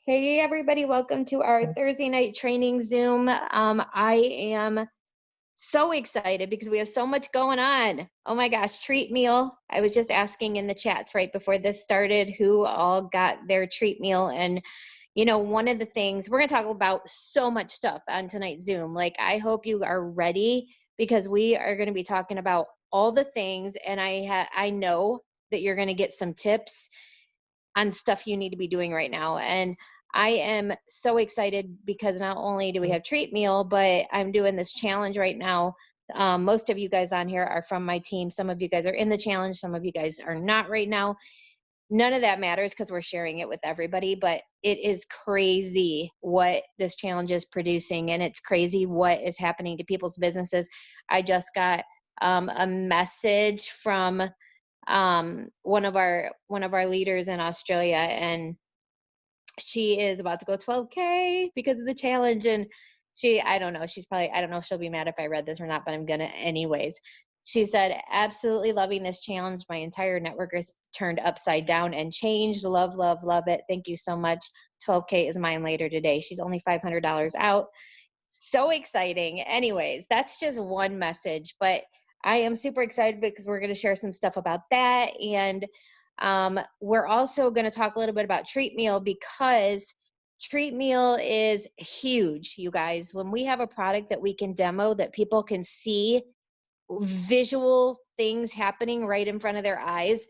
Hey everybody, welcome to our Thursday night training Zoom. I am so excited because we have so much going on. Oh my gosh, treat meal. I was just asking in the chats right before this started who all got their treat meal. And one of the things we're going to talk about so much stuff on tonight's Zoom. Like, I hope you are ready because we are going to be talking about all the things. And I know that you're going to get some tips on stuff you need to be doing right now. And I am so excited because not only do we have treat meal, but I'm doing this challenge right now. Most of you guys on here are from my team. Some of you guys are in the challenge. Some of you guys are not right now. None of that matters because we're sharing it with everybody, but it is crazy what this challenge is producing, and it's crazy what is happening to people's businesses. I just got a message from one of our leaders in Australia, and she is about to go 12K because of the challenge. And I don't know, I don't know if she'll be mad if I read this or not, but I'm gonna anyways. She said, absolutely loving this challenge. My entire network is turned upside down and changed. Love, love, love it. Thank you so much. 12K is mine later today. She's only $500 out. So exciting. Anyways, that's just one message, but I am super excited because we're going to share some stuff about that. And we're also going to talk a little bit about treat meal because treat meal is huge, you guys. When we have a product that we can demo, that people can see visual things happening right in front of their eyes,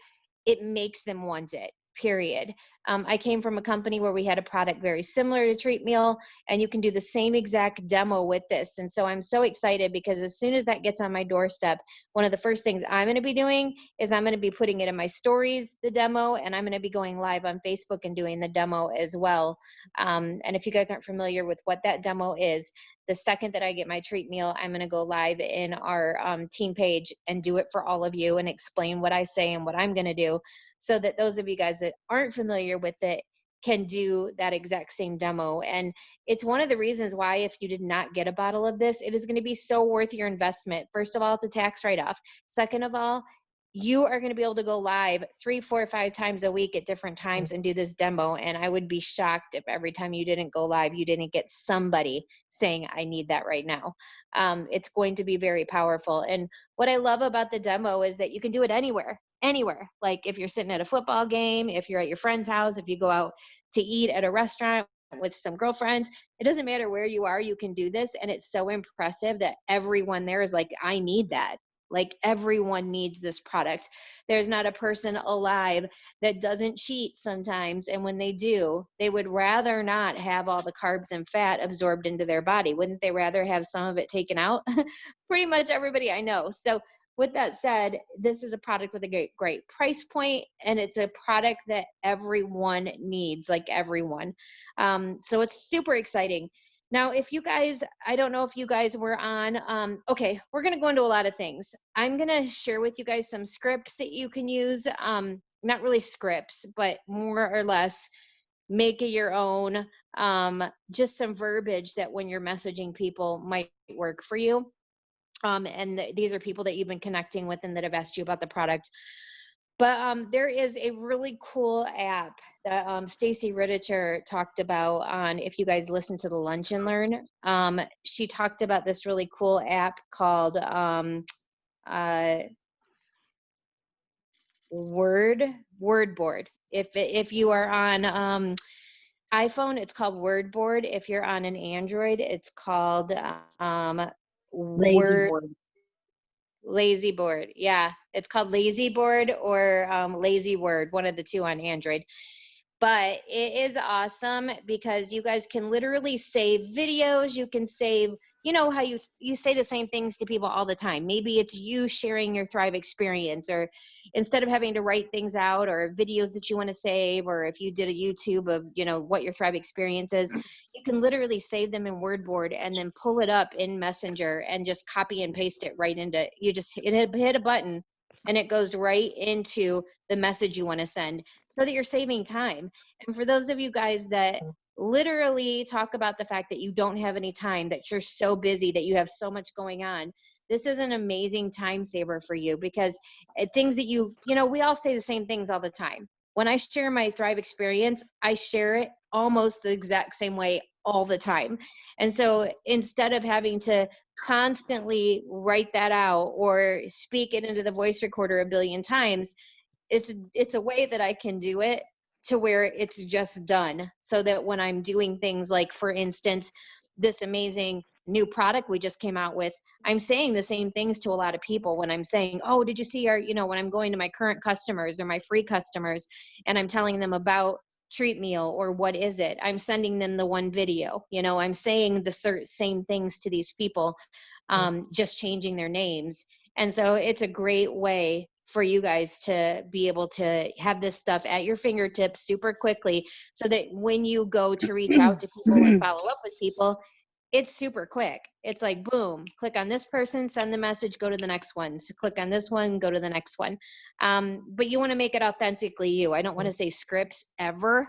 it makes them want it, period. I came from a company where we had a product very similar to treat meal, and you can do the same exact demo with this. And so I'm so excited because as soon as that gets on my doorstep, one of the first things I'm going to be doing is I'm going to be putting it in my stories, the demo, and I'm going to be going live on Facebook and doing the demo as well. And if you guys aren't familiar with what that demo is, the second that I get my treat meal, I'm going to go live in our team page and do it for all of you and explain what I say and what I'm going to do, so that those of you guys that aren't familiar with it can do that exact same demo. And it's one of the reasons why, if you did not get a bottle of this, it is going to be so worth your investment. First of all, it's a tax write-off. Second of all, you are going to be able to go live 3, 4, 5 times a week at different times and do this demo. And I would be shocked if every time you didn't go live, you didn't get somebody saying, I need that right now. It's going to be very powerful. And what I love about the demo is that you can do it anywhere. Like if you're sitting at a football game, if you're at your friend's house, if you go out to eat at a restaurant with some girlfriends, it doesn't matter where you are, you can do this. And it's so impressive that everyone there is like, I need that. Like, everyone needs this product. There's not a person alive that doesn't cheat sometimes. And when they do, they would rather not have all the carbs and fat absorbed into their body. Wouldn't they rather have some of it taken out? Pretty much everybody I know. So with that said, this is a product with a great price point, and it's a product that everyone needs, like everyone. So it's super exciting. Now, if you guys, I don't know if you guys were on, okay, we're going to go into a lot of things. I'm going to share with you guys some scripts that you can use. Not really scripts, but more or less make it your own. Just some verbiage that when you're messaging people might work for you. And these are people that you've been connecting with and that have asked you about the product. But there is a really cool app that Stacy Riddicher talked about on, if you guys listen to the Lunch and Learn, she talked about this really cool app called uh, Wordboard. If you are on iPhone, it's called Wordboard. If you're on an Android, it's called Lazy Word board. Lazy Board. Yeah, it's called Lazy Board or Lazy Word, one of the two on Android. But it is awesome because you guys can literally save videos. You can save, you know how you say the same things to people all the time. Maybe it's you sharing your Thrive experience, or instead of having to write things out, or videos that you want to save, or if you did a YouTube of, what your Thrive experience is, you can literally save them in Wordboard and then pull it up in Messenger and just copy and paste it right into, you just hit a button and it goes right into the message you want to send, so that you're saving time. And for those of you guys that literally talk about the fact that you don't have any time, that you're so busy, that you have so much going on, this is an amazing time saver for you, because things that we all say the same things all the time. When I share my Thrive experience, I share it almost the exact same way all the time. And so instead of having to constantly write that out or speak it into the voice recorder a billion times, it's a way that I can do it to where it's just done, so that when I'm doing things like, for instance, this amazing new product we just came out with, I'm saying the same things to a lot of people when I'm saying, oh, did you see our, when I'm going to my current customers or my free customers and I'm telling them about treat meal or what is it, I'm sending them the one video, I'm saying the same things to these people, just changing their names. And so it's a great way for you guys to be able to have this stuff at your fingertips super quickly, so that when you go to reach out to people and follow up with people, it's super quick. It's like, boom, click on this person, send the message, go to the next one. So click on this one, go to the next one. But you want to make it authentically you. I don't want to say scripts ever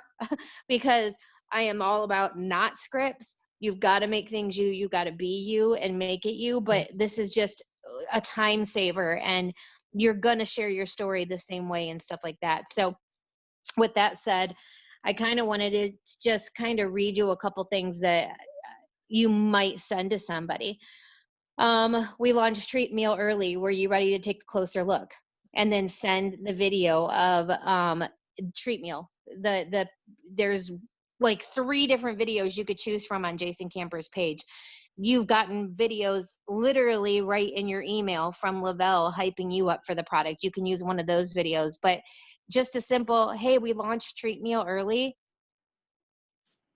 because I am all about not scripts. You've got to make things you. You got to be you and make it you. But this is just a time saver, and you're going to share your story the same way and stuff like that. So with that said, I kind of wanted to just kind of read you a couple things that you might send to somebody. We launched Treat Meal Early. Were you ready to take a closer look? And then send the video of Treat Meal. There's like 3 different videos you could choose from on Jason Camper's page. You've gotten videos literally right in your email from Lavelle hyping you up for the product. You can use one of those videos, but just a simple, hey, we launched Treat Meal Early.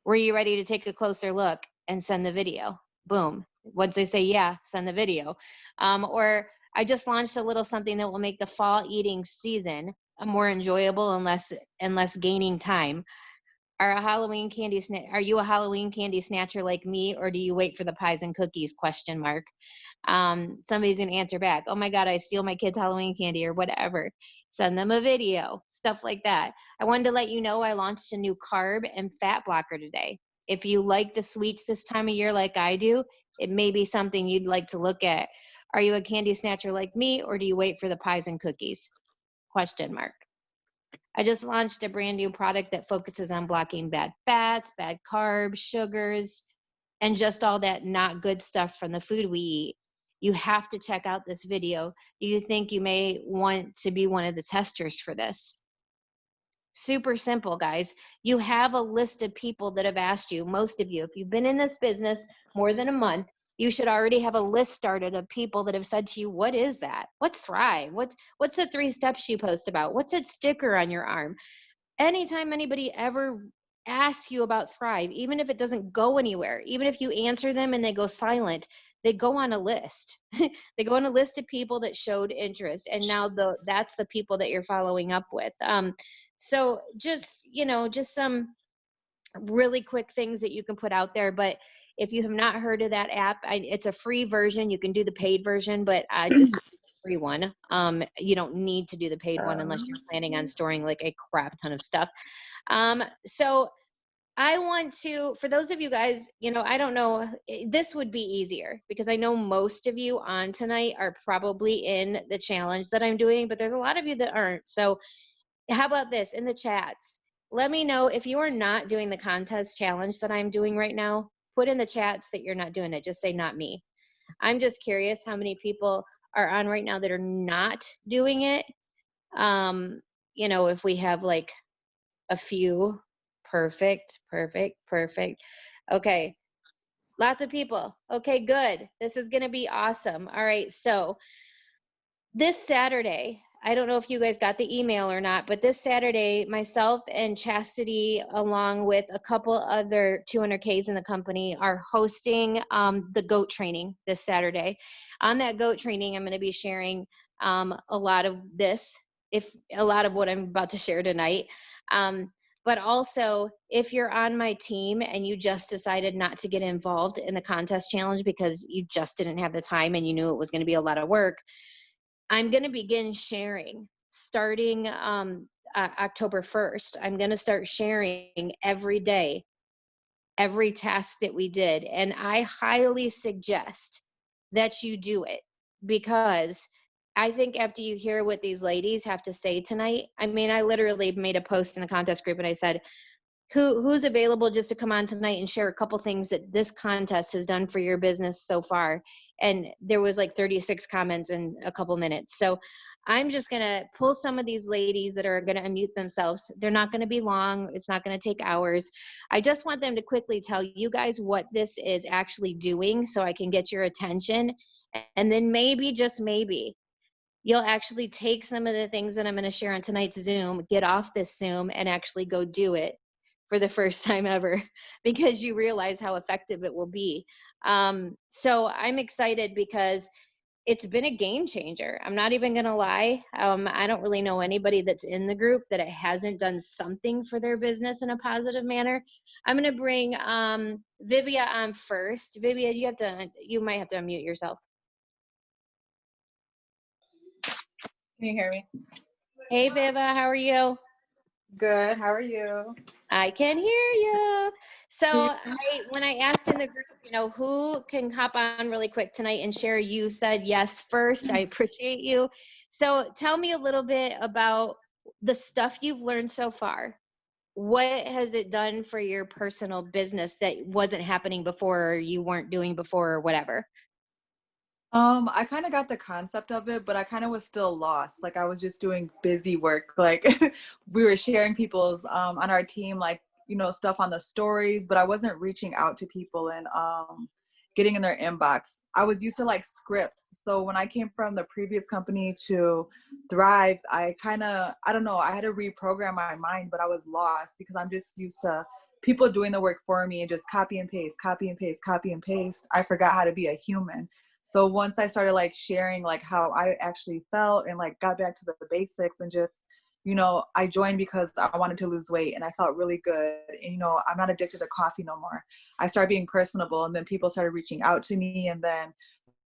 Were you ready to take a closer look? And send the video. Boom. Once they say yeah, send the video. Or I just launched a little something that will make the fall eating season more enjoyable and less gaining time. Are you a Halloween candy snatcher like me, or do you wait for the pies and cookies? ? Somebody's gonna answer back, oh my God, I steal my kids' Halloween candy or whatever. Send them a video, stuff like that. I wanted to let you know I launched a new carb and fat blocker today. If you like the sweets this time of year like I do, it may be something you'd like to look at. Are you a candy snatcher like me, or do you wait for the pies and cookies? ? I just launched a brand new product that focuses on blocking bad fats, bad carbs, sugars, and just all that not good stuff from the food we eat. You have to check out this video. Do you think you may want to be one of the testers for this? Super simple, guys. You have a list of people that have asked you, most of you, if you've been in this business more than a month, you should already have a list started of people that have said to you, what is that? What's Thrive? What's the 3 steps you post about? What's that sticker on your arm? Anytime anybody ever asks you about Thrive, even if it doesn't go anywhere, even if you answer them and they go silent, they go on a list. They go on a list of people that showed interest, and now that's the people that you're following up with. So just some really quick things that you can put out there. But if you have not heard of that app, it's a free version. You can do the paid version, but just the free one. You don't need to do the paid one unless you're planning on storing like a crap ton of stuff. So I want to, for those of you guys, I don't know, this would be easier because I know most of you on tonight are probably in the challenge that I'm doing, but there's a lot of you that aren't. So how about this in the chats? Let me know if you are not doing the contest challenge that I'm doing right now. Put in the chats that you're not doing it. Just say not me. I'm just curious how many people are on right now that are not doing it. If we have like a few, perfect. Okay, lots of people. Okay, good. This is going to be awesome. All right, so this Saturday, I don't know if you guys got the email or not, but this Saturday, myself and Chastity, along with a couple other 200Ks in the company, are hosting the GOAT training this Saturday. On that GOAT training, I'm going to be sharing a lot of what I'm about to share tonight. But also, if you're on my team and you just decided not to get involved in the contest challenge because you just didn't have the time and you knew it was going to be a lot of work, I'm going to begin sharing starting October 1st. I'm going to start sharing every day, every task that we did. And I highly suggest that you do it, because I think after you hear what these ladies have to say tonight, I mean, I literally made a post in the contest group and I said, who's available just to come on tonight and share a couple things that this contest has done for your business so far? And there was like 36 comments in a couple minutes. So I'm just going to pull some of these ladies that are going to unmute themselves. They're not going to be long. It's not going to take hours. I just want them to quickly tell you guys what this is actually doing so I can get your attention. And then maybe, just maybe, you'll actually take some of the things that I'm going to share on tonight's Zoom, get off this Zoom, and actually go do it for the first time ever, because you realize how effective it will be. So I'm excited because it's been a game changer. I'm not even going to lie. I don't really know anybody that's in the group that it hasn't done something for their business in a positive manner. I'm going to bring Vivia on first. Vivia, you might have to unmute yourself. Can you hear me? Hey, Viva, how are you? Good. How are you? I can hear you. So when I asked in the group, who can hop on really quick tonight and share, you said yes first. I appreciate you. So tell me a little bit about the stuff you've learned so far. What has it done for your personal business that wasn't happening before, or you weren't doing before, or whatever? I kind of got the concept of it, but I kind of was still lost. Like I was just doing busy work. Like we were sharing people's on our team, like, stuff on the stories, but I wasn't reaching out to people and getting in their inbox. I was used to like scripts. So when I came from the previous company to Thrive, I don't know, I had to reprogram my mind, but I was lost because I'm just used to people doing the work for me and just copy and paste, copy and paste, copy and paste. I forgot how to be a human. So once I started like sharing like how I actually felt and like got back to the basics and just, I joined because I wanted to lose weight and I felt really good. And, I'm not addicted to coffee no more. I started being personable, and then people started reaching out to me. And then,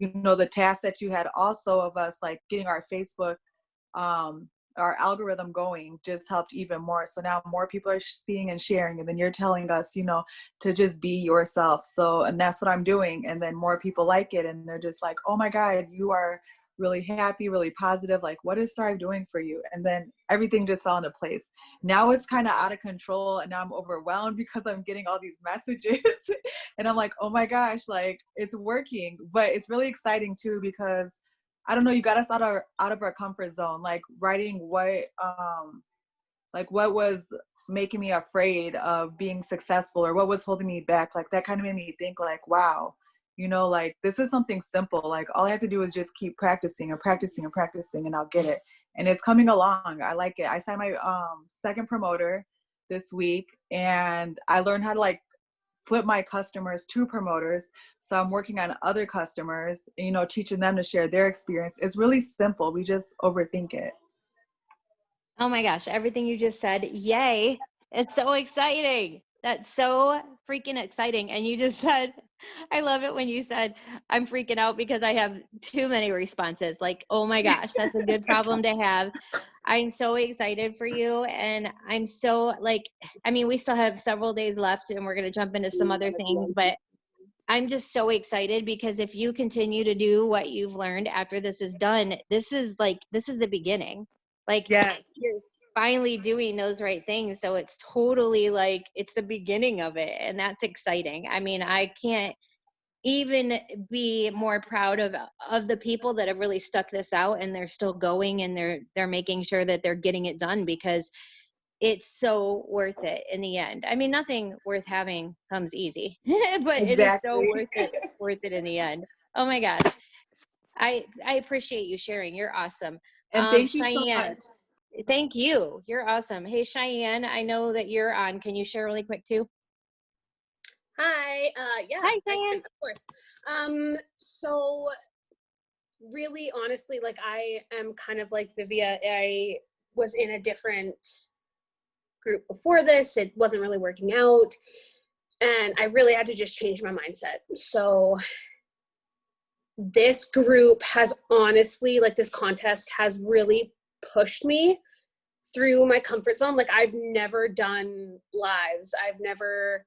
the task that you had also of us like getting our Facebook, our algorithm going just helped even more. So now more people are seeing and sharing, and then you're telling us, to just be yourself. So, and that's what I'm doing. And then more people like it, and they're just like, oh my God, you are really happy, really positive. Like, what is Thrive doing for you? And then everything just fell into place. Now it's kind of out of control, and now I'm overwhelmed because I'm getting all these messages and I'm like, oh my gosh, like it's working. But it's really exciting too, because I don't know, you got us out of our comfort zone, like writing what was making me afraid of being successful, or what was holding me back. Like that kind of made me think like, wow, like this is something simple. Like all I have to do is just keep practicing and practicing and practicing, and I'll get it. And it's coming along. I like it. I signed my second promoter this week, and I learned how to like flip my customers to promoters. So I'm working on other customers, teaching them to share their experience. It's really simple. We just overthink it. Oh my gosh, everything you just said, yay. It's so exciting. That's so freaking exciting. And you just said, I love it when you said, I'm freaking out because I have too many responses. Like, oh my gosh, that's a good problem to have. I'm so excited for you. And I'm so we still have several days left and we're going to jump into some other things, but I'm just so excited because if you continue to do what you've learned after this is done, this is the beginning. Like, yes, you're finally doing those right things. So it's totally like, it's the beginning of it. And that's exciting. I mean, I can't even be more proud of the people that have really stuck this out, and they're still going, and they're making sure that they're getting it done, because it's so worth it in the end. I mean, nothing worth having comes easy, but exactly. it is so worth it in the end. Oh my gosh. I appreciate you sharing. You're awesome. And thank you so Cheyenne, much. thank you. You're awesome. Hey, Cheyenne, I know that you're on. Can you share really quick too? Hi. Yeah. Hi, Cheyenne. Of course. So really, honestly, like I am kind of like Vivia. I was in a different group before this. It wasn't really working out, and I really had to just change my mindset. So this group has honestly, like this contest has really pushed me through my comfort zone. Like I've never done lives. I've never,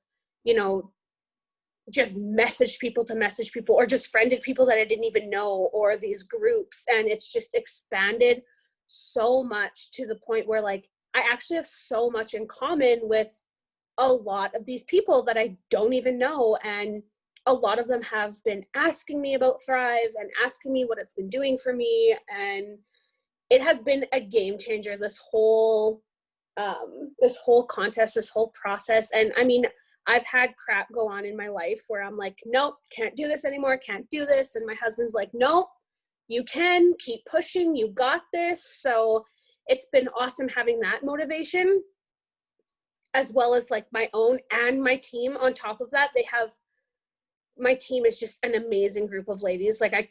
just messaged people to message people, or just friended people that I didn't even know, or these groups. And it's just expanded so much to the point where like I actually have so much in common with a lot of these people that I don't even know. And a lot of them have been asking me about Thrive and asking me what it's been doing for me. And it has been a game changer, this whole contest, this whole process. And I mean, I've had crap go on in my life where I'm like, nope, can't do this anymore, can't do this. And my husband's like, nope, you can keep pushing, you got this. So it's been awesome having that motivation, as well as like my own and my team on top of that. My team is just an amazing group of ladies. Like I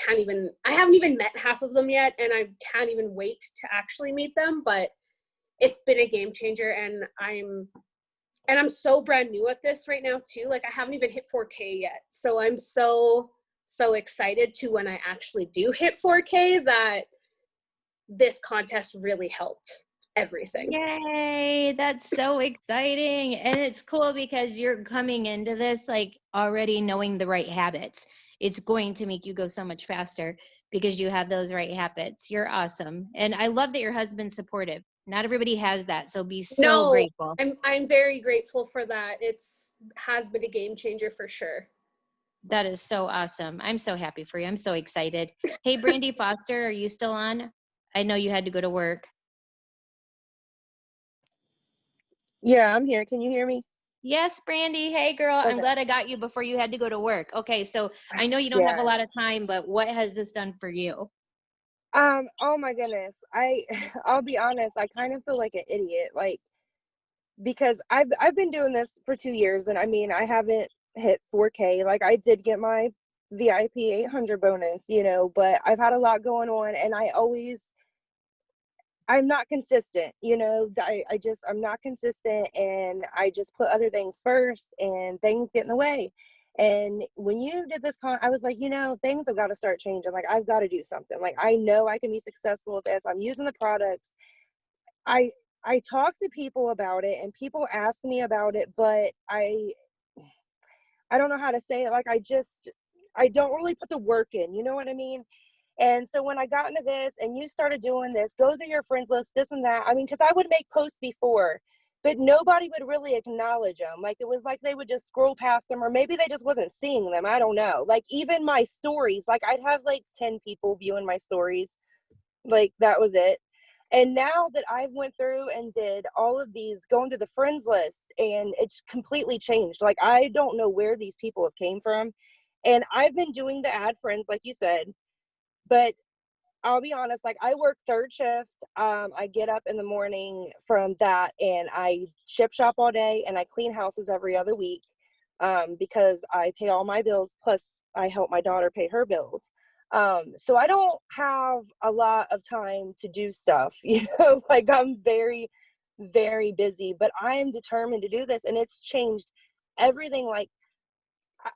haven't even met half of them yet, and I can't even wait to actually meet them, but it's been a game changer. And I'm so brand new at this right now too. Like I haven't even hit 4K yet. So I'm so excited to, when I actually do hit 4K, that this contest really helped everything. Yay, that's so exciting. And it's cool because you're coming into this like already knowing the right habits. It's going to make you go so much faster because you have those right habits. You're awesome. And I love that your husband's supportive. Not everybody has that, so be so grateful. I'm very grateful for that. Has been a game changer for sure. That is so awesome. I'm so happy for you. I'm so excited. Hey, Brandy Foster, are you still on? I know you had to go to work. Yeah, I'm here. Can you hear me? Yes, Brandy. Hey, girl. Okay. I'm glad I got you before you had to go to work. Okay, so I know you don't have a lot of time, but what has this done for you? Oh my goodness. I'll be honest, I kind of feel like an idiot, like, because I've been doing this for 2 years, and I mean, I haven't hit 4K. Like, I did get my VIP 800 bonus, but I've had a lot going on, and I'm not consistent, I'm not consistent, and I just put other things first, and things get in the way. And when you did this I was like, things have got to start changing. Like, I've got to do something. Like, I know I can be successful with this. I'm using the products. I talk to people about it, and people ask me about it, but I don't know how to say it. Like, I don't really put the work in, you know what I mean? And so when I got into this and you started doing this, go through your friends list, this and that. I mean, because I would make posts before, but nobody would really acknowledge them. Like, it was like they would just scroll past them, or maybe they just wasn't seeing them. I don't know. Like, even my stories, like, I'd have like 10 people viewing my stories. Like, that was it. And now that I went through and did all of these, going to the friends list, and it's completely changed. Like, I don't know where these people have came from. And I've been doing the ad friends, like you said, but I'll be honest, like, I work third shift. I get up in the morning from that, and I ship shop all day, and I clean houses every other week, because I pay all my bills, plus I help my daughter pay her bills. So I don't have a lot of time to do stuff, like, I'm very, very busy, but I am determined to do this, and it's changed everything. Like,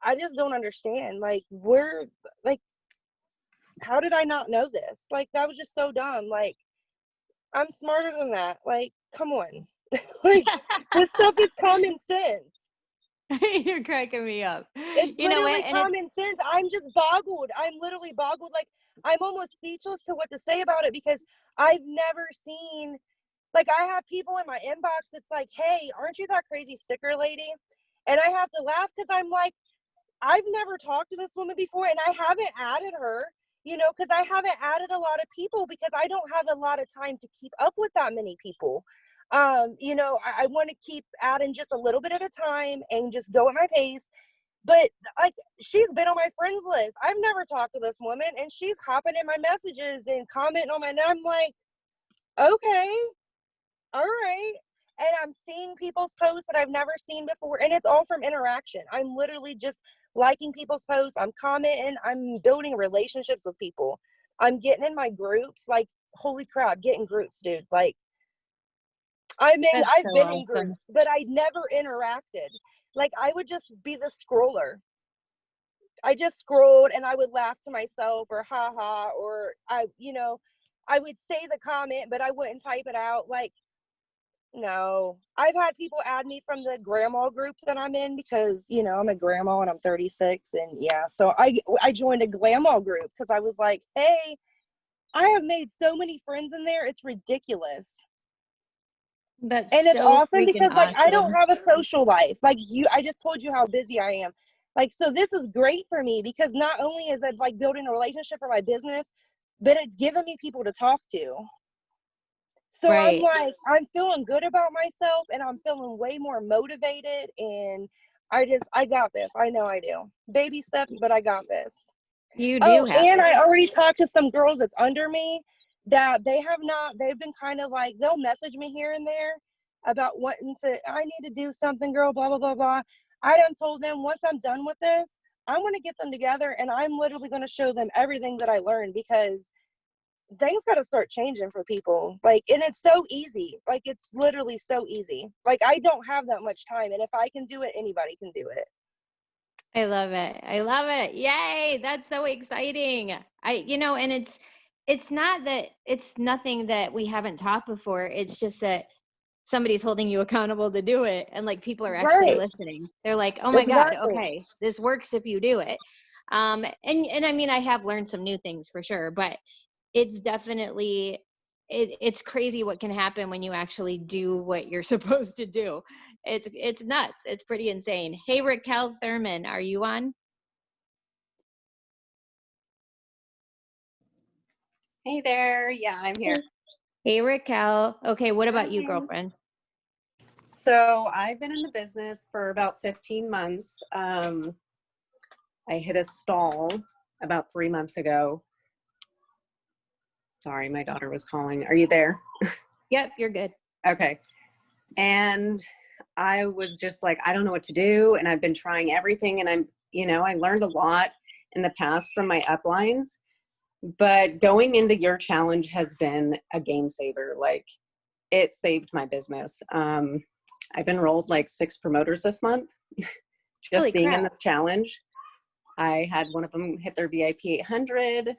I just don't understand. Like, how did I not know this? Like, that was just so dumb. Like, I'm smarter than that. Like, come on. Like, this stuff is common sense. You're cracking me up. It's literally common sense. I'm just boggled. I'm literally boggled. Like, I'm almost speechless to what to say about it, because I've never seen, like, I have people in my inbox that's like, hey, aren't you that crazy sticker lady? And I have to laugh, because I'm like, I've never talked to this woman before, and I haven't added her, because I haven't added a lot of people, because I don't have a lot of time to keep up with that many people. I want to keep adding just a little bit at a time and just go at my pace. But, like, she's been on my friends list. I've never talked to this woman, and she's hopping in my messages and commenting on and I'm like, okay, all right. And I'm seeing people's posts that I've never seen before, and it's all from interaction. I'm literally just liking people's posts. I'm commenting. I'm building relationships with people. I'm getting in my groups. Like, holy crap, getting groups, dude. Like, I've been in groups, but I never interacted. Like, I would just be the scroller. I just scrolled, and I would laugh to myself, or haha, or I would say the comment, but I wouldn't type it out. Like, no. I've had people add me from the grandma groups that I'm in, because, I'm a grandma and I'm 36, and yeah, so I joined a grandma group because I was like, hey, I have made so many friends in there, it's ridiculous. That's And it's so awesome freaking because like I don't awesome. have a social life. Like I just told you how busy I am. Like, so this is great for me because not only is it like building a relationship for my business, but it's giving me people to talk to. So I'm Right. like, I'm feeling good about myself and I'm feeling way more motivated, and I got this. I know I do. Baby steps, but I got this. You Oh, do have and this. I already talked to some girls that's under me that they've been kind of like, they'll message me here and there about wanting to, I need to do something, girl, blah, blah, blah, blah. I done told them once I'm done with this, I'm going to get them together and I'm literally going to show them everything that I learned, because things got to start changing for people. Like, and it's so easy. Like, it's literally so easy. Like, I don't have that much time. And if I can do it, anybody can do it. I love it. I love it. Yay. That's so exciting. And it's not that it's nothing that we haven't taught before. It's just that somebody's holding you accountable to do it. And like people are actually Right. listening. They're like, oh my God, Exactly. okay, this works if you do it. And I mean, I have learned some new things for sure, but it's definitely it's crazy what can happen when you actually do what you're supposed to do. It's nuts. It's pretty insane. Hey, Raquel Thurman, are you on? Hey there. Yeah, I'm here. Hey, Raquel. Okay, what about you, Hi. girlfriend? So I've been in the business for about 15 months. I hit a stall about 3 months ago. Sorry, my daughter was calling. Are you there? Yep, you're good. Okay. And I was just like, I don't know what to do. And I've been trying everything. And I learned a lot in the past from my uplines. But going into your challenge has been a game saver. Like, it saved my business. I've enrolled like 6 promoters this month, just Holy being in crap. this challenge. I had one of them hit their VIP 800.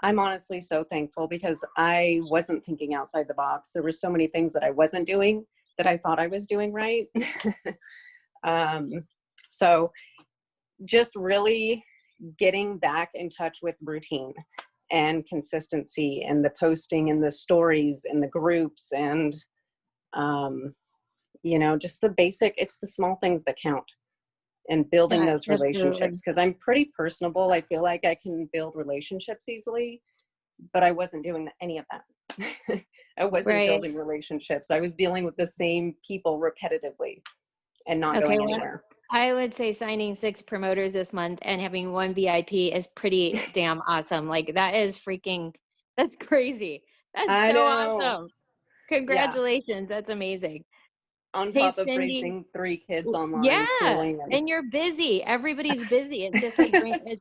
I'm honestly so thankful because I wasn't thinking outside the box. There were so many things that I wasn't doing that I thought I was doing right. So just really getting back in touch with routine and consistency and the posting and the stories and the groups and, just the basic, it's the small things that count, and building Yeah, those absolutely. relationships. Cause I'm pretty personable. I feel like I can build relationships easily, but I wasn't doing any of that. I wasn't Right. building relationships. I was dealing with the same people repetitively and not Okay, going well, anywhere. I would say signing 6 promoters this month and having 1 VIP is pretty damn awesome. Like that's crazy. That's I so know. awesome. Yeah. Congratulations. That's amazing. On Hey, top of Cindy. raising 3 kids Yeah, online, schooling them. and you're busy. Everybody's busy. It's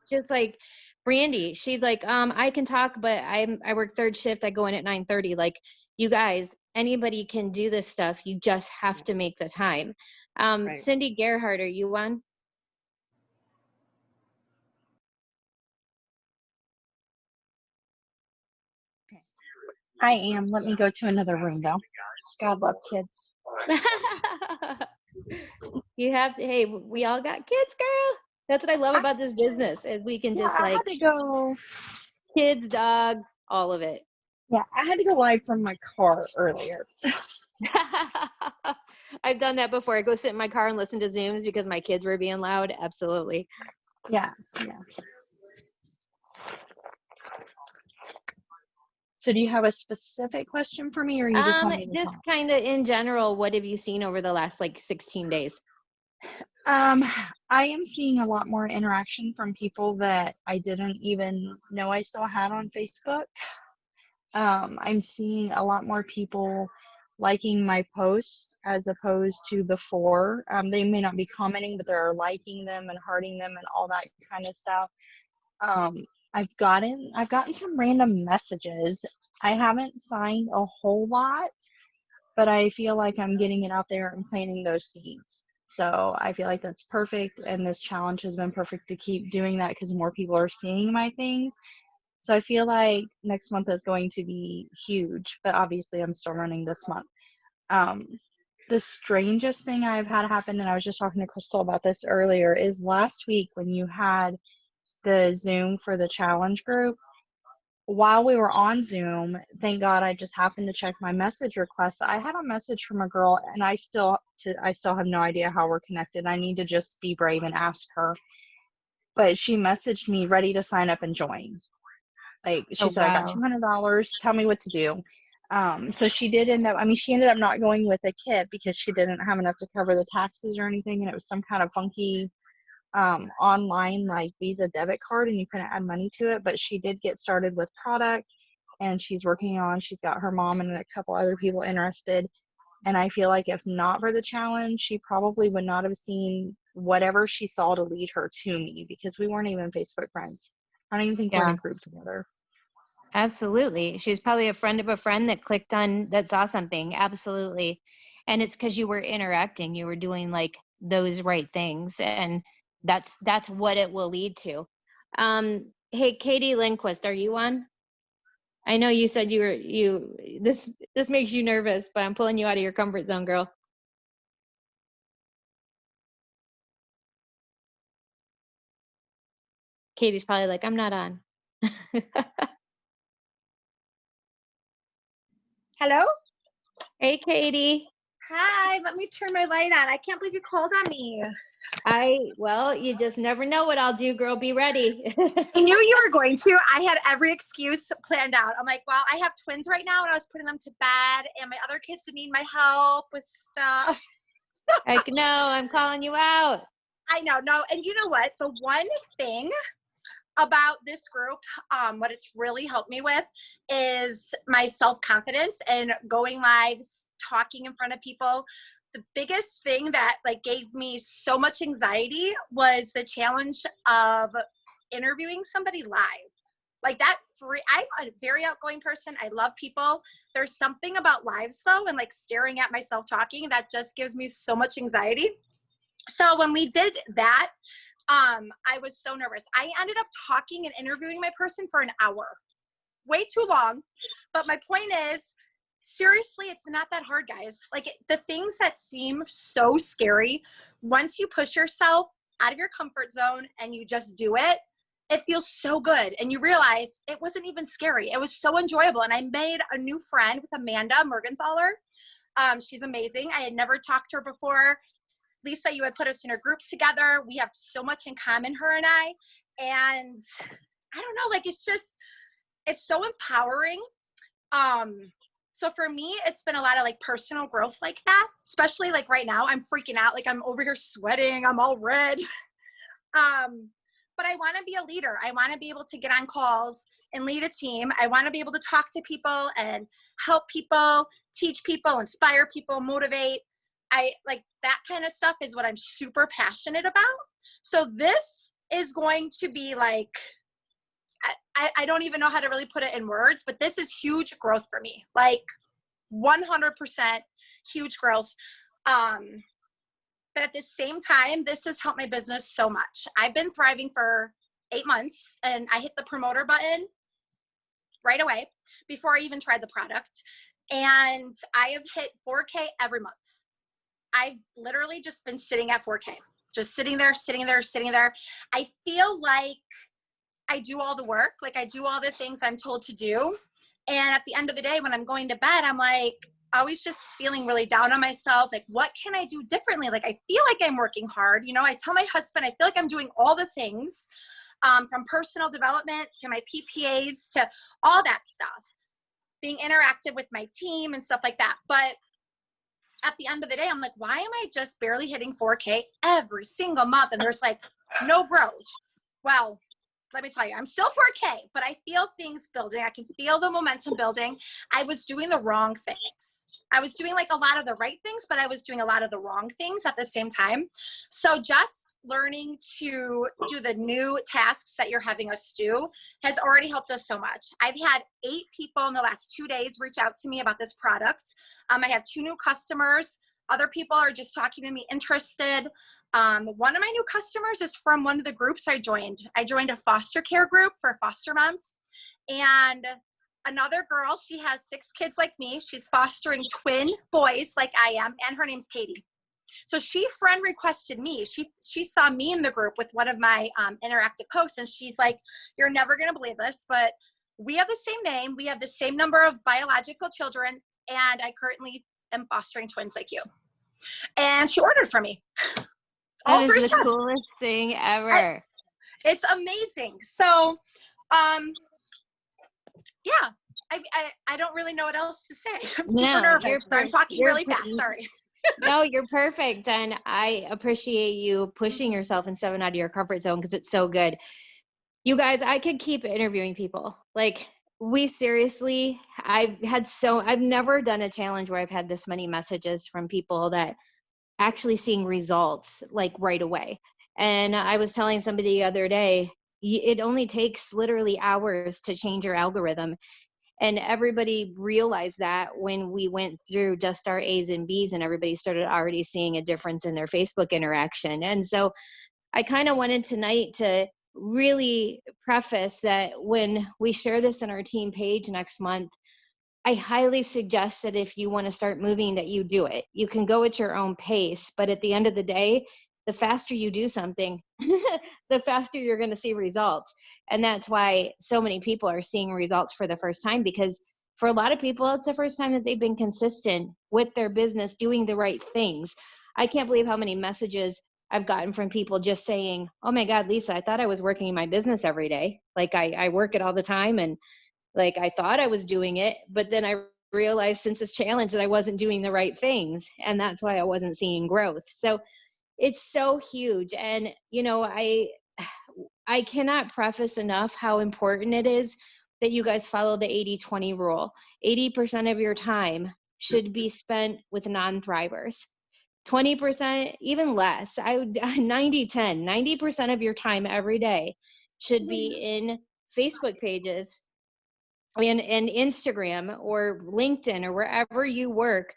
just like Brandy. She's like, I can talk, but I work third shift. I go in at 9:30. Like, you guys, anybody can do this stuff. You just have to make the time. Right. Cindy Gerhardt, are you on? I am. Let me go to another room though. God love kids. You have to. Hey, we all got kids, girl. That's what I love about this business is we can Yeah, just I like had to go. kids, dogs, all of it. Yeah, I had to go live from my car earlier. I've done that before. I go sit in my car and listen to Zooms because my kids were being loud. Absolutely. Yeah. So do you have a specific question for me, or you just want me to Just talk? kind of in general, what have you seen over the last like 16 days? I am seeing a lot more interaction from people that I didn't even know I still had on Facebook. I'm seeing a lot more people liking my posts as opposed to before. They may not be commenting, but they're liking them and hearting them and all that kind of stuff. I've gotten some random messages. I haven't signed a whole lot, but I feel like I'm getting it out there and planting those seeds. So I feel like that's perfect, and this challenge has been perfect to keep doing that because more people are seeing my things. So I feel like next month is going to be huge, but obviously I'm still running this month. The strangest thing I've had happen, and I was just talking to Crystal about this earlier, is last week when you had the Zoom for the challenge group, while we were on Zoom, thank God I just happened to check my message request. I had a message from a girl, and I still have no idea how we're connected. I need to just be brave and ask her. But she messaged me ready to sign up and join. Like, she Oh, said, I got wow. $200. Tell me what to do. So she did end up, I mean, she ended up not going with a kit because she didn't have enough to cover the taxes or anything. And it was some kind of funky online like Visa debit card, and you couldn't add money to it. But she did get started with product, and she's got her mom and a couple other people interested. And I feel like if not for the challenge, she probably would not have seen whatever she saw to lead her to me, because we weren't even Facebook friends. I don't even think we're in Yeah, a group together. absolutely. She was probably a friend of a friend that clicked on, that saw something. Absolutely. And it's because you were interacting, you were doing like those right things. And that's what it will lead to. Hey, Katie Lindquist, are you on? I know you said this makes you nervous, but I'm pulling you out of your comfort zone, girl. Katie's probably like, I'm not on. Hello? Hey, Katie. Hi, let me turn my light on. I can't believe you called on me. Well, you just never know what I'll do, girl. Be ready. I knew you were going to. I had every excuse planned out. I'm like, well, I have twins right now and I was putting them to bed and my other kids need my help with stuff. Heck no, I'm calling you out. I know, no. And you know what? The one thing about this group, what it's really helped me with is my self-confidence and going live, talking in front of people. The biggest thing that like gave me so much anxiety was the challenge of interviewing somebody live. Like that I'm a very outgoing person. I love people. There's something about lives though, and like staring at myself talking, that just gives me so much anxiety. So when we did that, I was so nervous. I ended up talking and interviewing my person for an hour. Way too long. But my point is, seriously, it's not that hard, guys. Like the things that seem so scary, once you push yourself out of your comfort zone and you just do it, it feels so good. And you realize it wasn't even scary. It was so enjoyable. And I made a new friend with Amanda Morgenthaler. She's amazing. I had never talked to her before. Lisa, you had put us in a group together. We have so much in common, her and I. And I don't know, like it's so empowering. So for me, it's been a lot of like personal growth like that, especially like right now, I'm freaking out. Like I'm over here sweating. I'm all red. But I want to be a leader. I want to be able to get on calls and lead a team. I want to be able to talk to people and help people, teach people, inspire people, motivate. I like that kind of stuff is what I'm super passionate about. So this is going to be like, I don't even know how to really put it in words, but this is huge growth for me. Like 100% huge growth. But at the same time, this has helped my business so much. I've been thriving for 8 months and I hit the promoter button right away before I even tried the product. And I have hit 4K every month. I've literally just been sitting at 4K, just sitting there. I feel like I do all the work. Like I do all the things I'm told to do. And at the end of the day, when I'm going to bed, I'm like, always just feeling really down on myself. Like, what can I do differently? Like, I feel like I'm working hard. You know, I tell my husband, I feel like I'm doing all the things, from personal development to my PPAs to all that stuff, being interactive with my team and stuff like that. But at the end of the day, I'm like, why am I just barely hitting 4K every single month? And there's like no growth. Well, let me tell you, I'm still 4K, but I feel things building. I can feel the momentum building. I was doing the wrong things. I was doing like a lot of the right things, but I was doing a lot of the wrong things at the same time. So just learning to do the new tasks that you're having us do has already helped us so much. I've had 8 people in the last 2 days reach out to me about this product. I have 2 new customers. Other people are just talking to me interested. One of my new customers is from one of the groups I joined. I joined a foster care group for foster moms. And another girl, she has 6 kids like me. She's fostering twin boys like I am, and her name's Katie. So she friend requested me. She saw me in the group with one of my interactive posts, and she's like, you're never going to believe this, but we have the same name, we have the same number of biological children, and I currently am fostering twins like you. And she ordered from me. That is the coolest thing ever. It's amazing. So, yeah, I don't really know what else to say. I'm super nervous. So I'm talking really fast. Sorry. No, you're perfect. And I appreciate you pushing yourself and stepping out of your comfort zone because it's so good. You guys, I could keep interviewing people. Like, we seriously, I've never done a challenge where I've had this many messages from people that actually seeing results like right away. And I was telling somebody the other day, it only takes literally hours to change your algorithm. And everybody realized that when we went through just our A's and B's, and everybody started already seeing a difference in their Facebook interaction. And so I kind of wanted tonight to really preface that when we share this in our team page next month, I highly suggest that if you want to start moving, that you do it. You can go at your own pace, but at the end of the day, the faster you do something, the faster you're going to see results. And that's why so many people are seeing results for the first time, because for a lot of people, it's the first time that they've been consistent with their business, doing the right things. I can't believe how many messages I've gotten from people just saying, oh my God, Lisa, I thought I was working in my business every day. Like I work it all the time, and like I thought I was doing it, but then I realized since this challenge that I wasn't doing the right things, and that's why I wasn't seeing growth. So it's so huge. And you know, I cannot preface enough how important it is that you guys follow the 80-20 rule. 80% of your time should be spent with non-thrivers. 20%, even less. 90-10. 90% of your time every day should be in Facebook pages and Instagram or LinkedIn or wherever you work,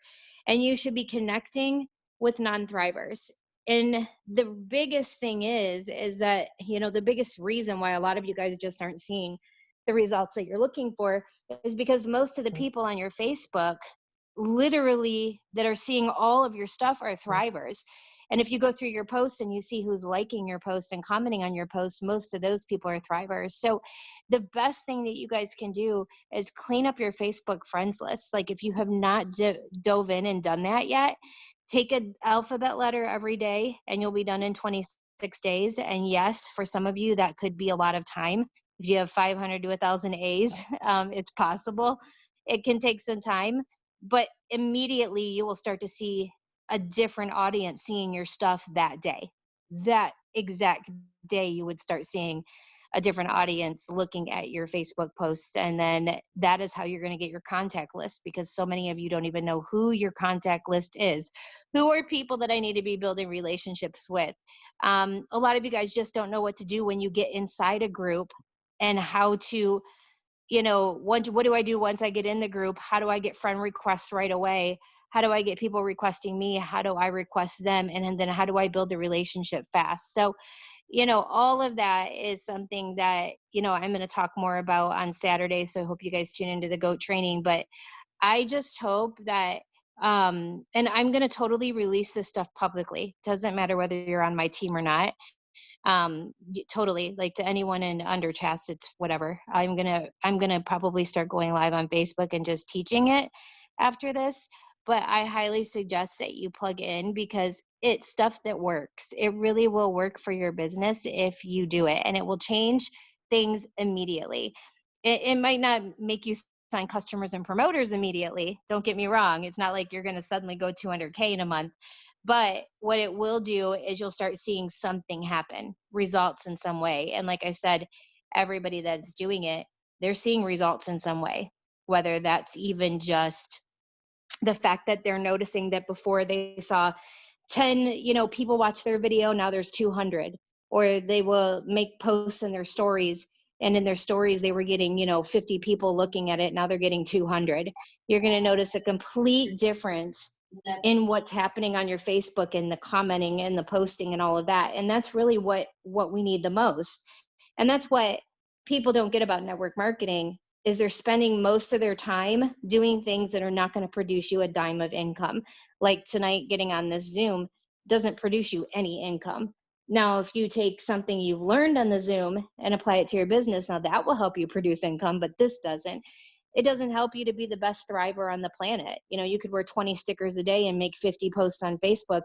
and you should be connecting with non-thrivers. And the biggest thing is that, you know, the biggest reason why a lot of you guys just aren't seeing the results that you're looking for is because most of the people on your Facebook literally that are seeing all of your stuff are thrivers. And if you go through your posts and you see who's liking your post and commenting on your post, most of those people are thrivers. So the best thing that you guys can do is clean up your Facebook friends list. Like if you have not dove in and done that yet, take an alphabet letter every day and you'll be done in 26 days. And yes, for some of you, that could be a lot of time. If you have 500 to 1,000 A's, it's possible. It can take some time, but immediately you will start to see a different audience seeing your stuff that day. That exact day you would start seeing a different audience looking at your Facebook posts. And then that is how you're going to get your contact list, because so many of you don't even know who your contact list is. Who are people that I need to be building relationships with? A lot of you guys just don't know what to do when you get inside a group and how to, you know, what do I do once I get in the group? How do I get friend requests right away? How do I get people requesting me? How do I request them? And then how do I build a relationship fast? So, you know, all of that is something that, you know, I'm going to talk more about on Saturday. So I hope you guys tune into the GOAT training. But I just hope that, and I'm going to totally release this stuff publicly. Doesn't matter whether you're on my team or not. Totally, like to anyone in under chats, it's whatever. I'm gonna probably start going live on Facebook and just teaching it after this. But I highly suggest that you plug in, because it's stuff that works. It really will work for your business if you do it, and it will change things immediately. It might not make you sign customers and promoters immediately. Don't get me wrong. It's not like you're going to suddenly go 200K in a month. But what it will do is you'll start seeing something happen, results in some way. And like I said, everybody that's doing it, they're seeing results in some way, whether that's even just the fact that they're noticing that before they saw 10, you know, people watch their video, now there's 200, or they will make posts in their stories. And in their stories, they were getting, you know, 50 people looking at it. Now they're getting 200. You're going to notice a complete difference in what's happening on your Facebook and the commenting and the posting and all of that. And that's really what we need the most. And that's what people don't get about network marketing, is they're spending most of their time doing things that are not going to produce you a dime of income. Like tonight, getting on this Zoom doesn't produce you any income. Now, if you take something you've learned on the Zoom and apply it to your business, now that will help you produce income, but this doesn't. It doesn't help you to be the best thriver on the planet. You know, you could wear 20 stickers a day and make 50 posts on Facebook,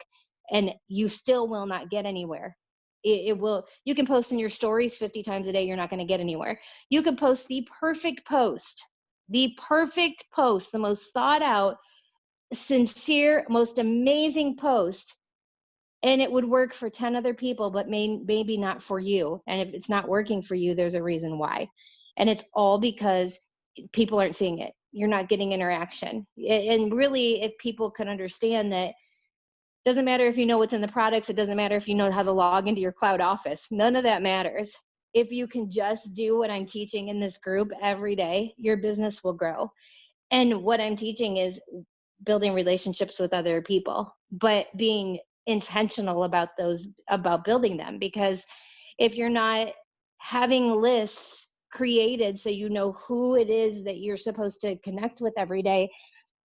and you still will not get anywhere. It will, you can post in your stories 50 times a day, you're not going to get anywhere. You could post the perfect post, the most thought out, sincere, most amazing post, and it would work for 10 other people, but maybe not for you. And if it's not working for you, there's a reason why. And it's all because people aren't seeing it. You're not getting interaction. And really, if people could understand that, doesn't matter if you know what's in the products, it doesn't matter if you know how to log into your cloud office, none of that matters. If you can just do what I'm teaching in this group every day, your business will grow. And what I'm teaching is building relationships with other people, but being intentional about building them. Because if you're not having lists created so you know who it is that you're supposed to connect with every day,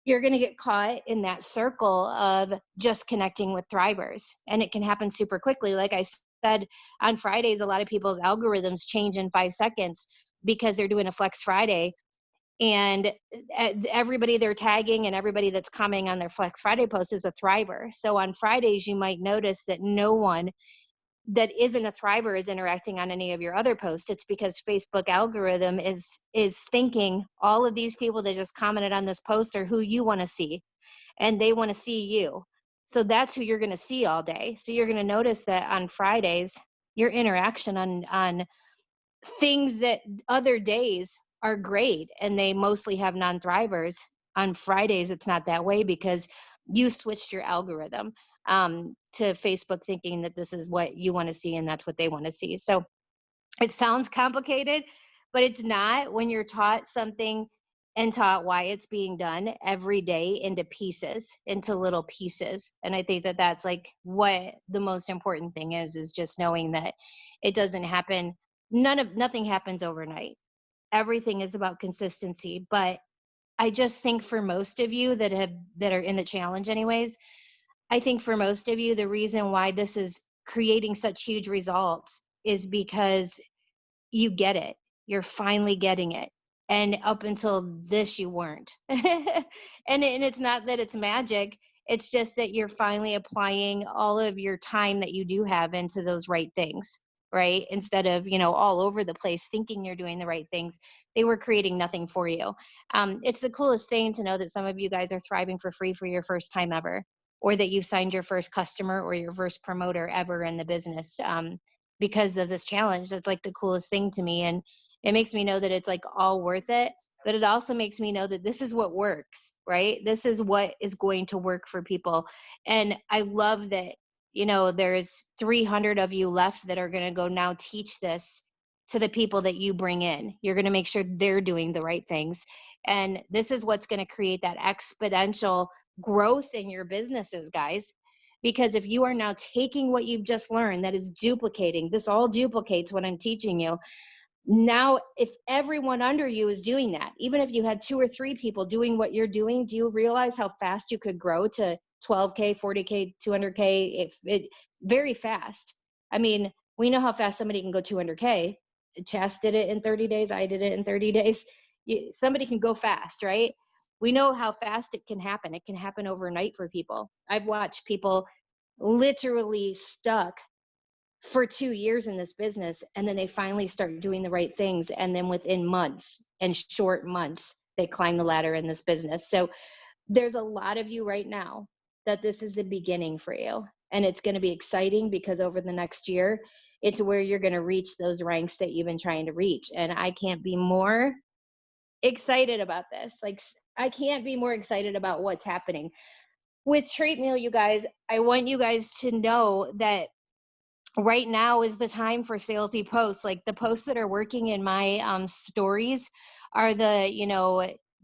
you're going to get caught in that circle of just connecting with thrivers. And it can happen super quickly. Like I said, on Fridays, a lot of people's algorithms change in 5 seconds because they're doing a Flex Friday. And everybody they're tagging and everybody that's commenting on their Flex Friday post is a thriver. So on Fridays, you might notice that no one that isn't a thriver is interacting on any of your other posts. It's because Facebook algorithm is thinking all of these people that just commented on this post are who you want to see, and they want to see you. So that's who you're going to see all day. So you're going to notice that on Fridays, your interaction on things that other days are great and they mostly have non-thrivers, on Fridays it's not that way because you switched your algorithm to Facebook thinking that this is what you want to see and that's what they want to see. So it sounds complicated, but it's not when you're taught something and taught why it's being done every day into pieces, into little pieces. And I think that that's like what the most important thing is just knowing that it doesn't happen. Nothing happens overnight. Everything is about consistency. But I just think for most of you that are in the challenge anyways, I think for most of you, the reason why this is creating such huge results is because you get it. You're finally getting it. And up until this, you weren't. and it's not that it's magic. It's just that you're finally applying all of your time that you do have into those right things, right? Instead of, all over the place thinking you're doing the right things, they were creating nothing for you. It's the coolest thing to know that some of you guys are thriving for free for your first time ever, or that you've signed your first customer or your first promoter ever in the business. Because of this challenge. That's like the coolest thing to me. And it makes me know that it's like all worth it, but it also makes me know that this is what works, right? This is what is going to work for people. And I love that, there's 300 of you left that are going to go now teach this to the people that you bring in. You're going to make sure they're doing the right things. And this is what's going to create that exponential growth in your businesses, guys. Because if you are now taking what you've just learned, that is duplicating, this all duplicates what I'm teaching you. Now, if everyone under you is doing that, even if you had 2 or 3 people doing what you're doing, do you realize how fast you could grow to 12K, 40K, 200K? Very fast. I mean, we know how fast somebody can go 200K. Chas did it in 30 days. I did it in 30 days. Somebody can go fast, right? We know how fast it can happen. It can happen overnight for people. I've watched people literally stuck for 2 years in this business, and then they finally start doing the right things. And then within months and short months, they climb the ladder in this business. So there's a lot of you right now that this is the beginning for you. And it's going to be exciting because over the next year, it's where you're going to reach those ranks that you've been trying to reach. And I can't be more excited about this. Like, I can't be more excited about what's happening with Treat Meal. You guys, I want you guys to know that right now is the time for salesy posts. Like the posts that are working in my stories are the,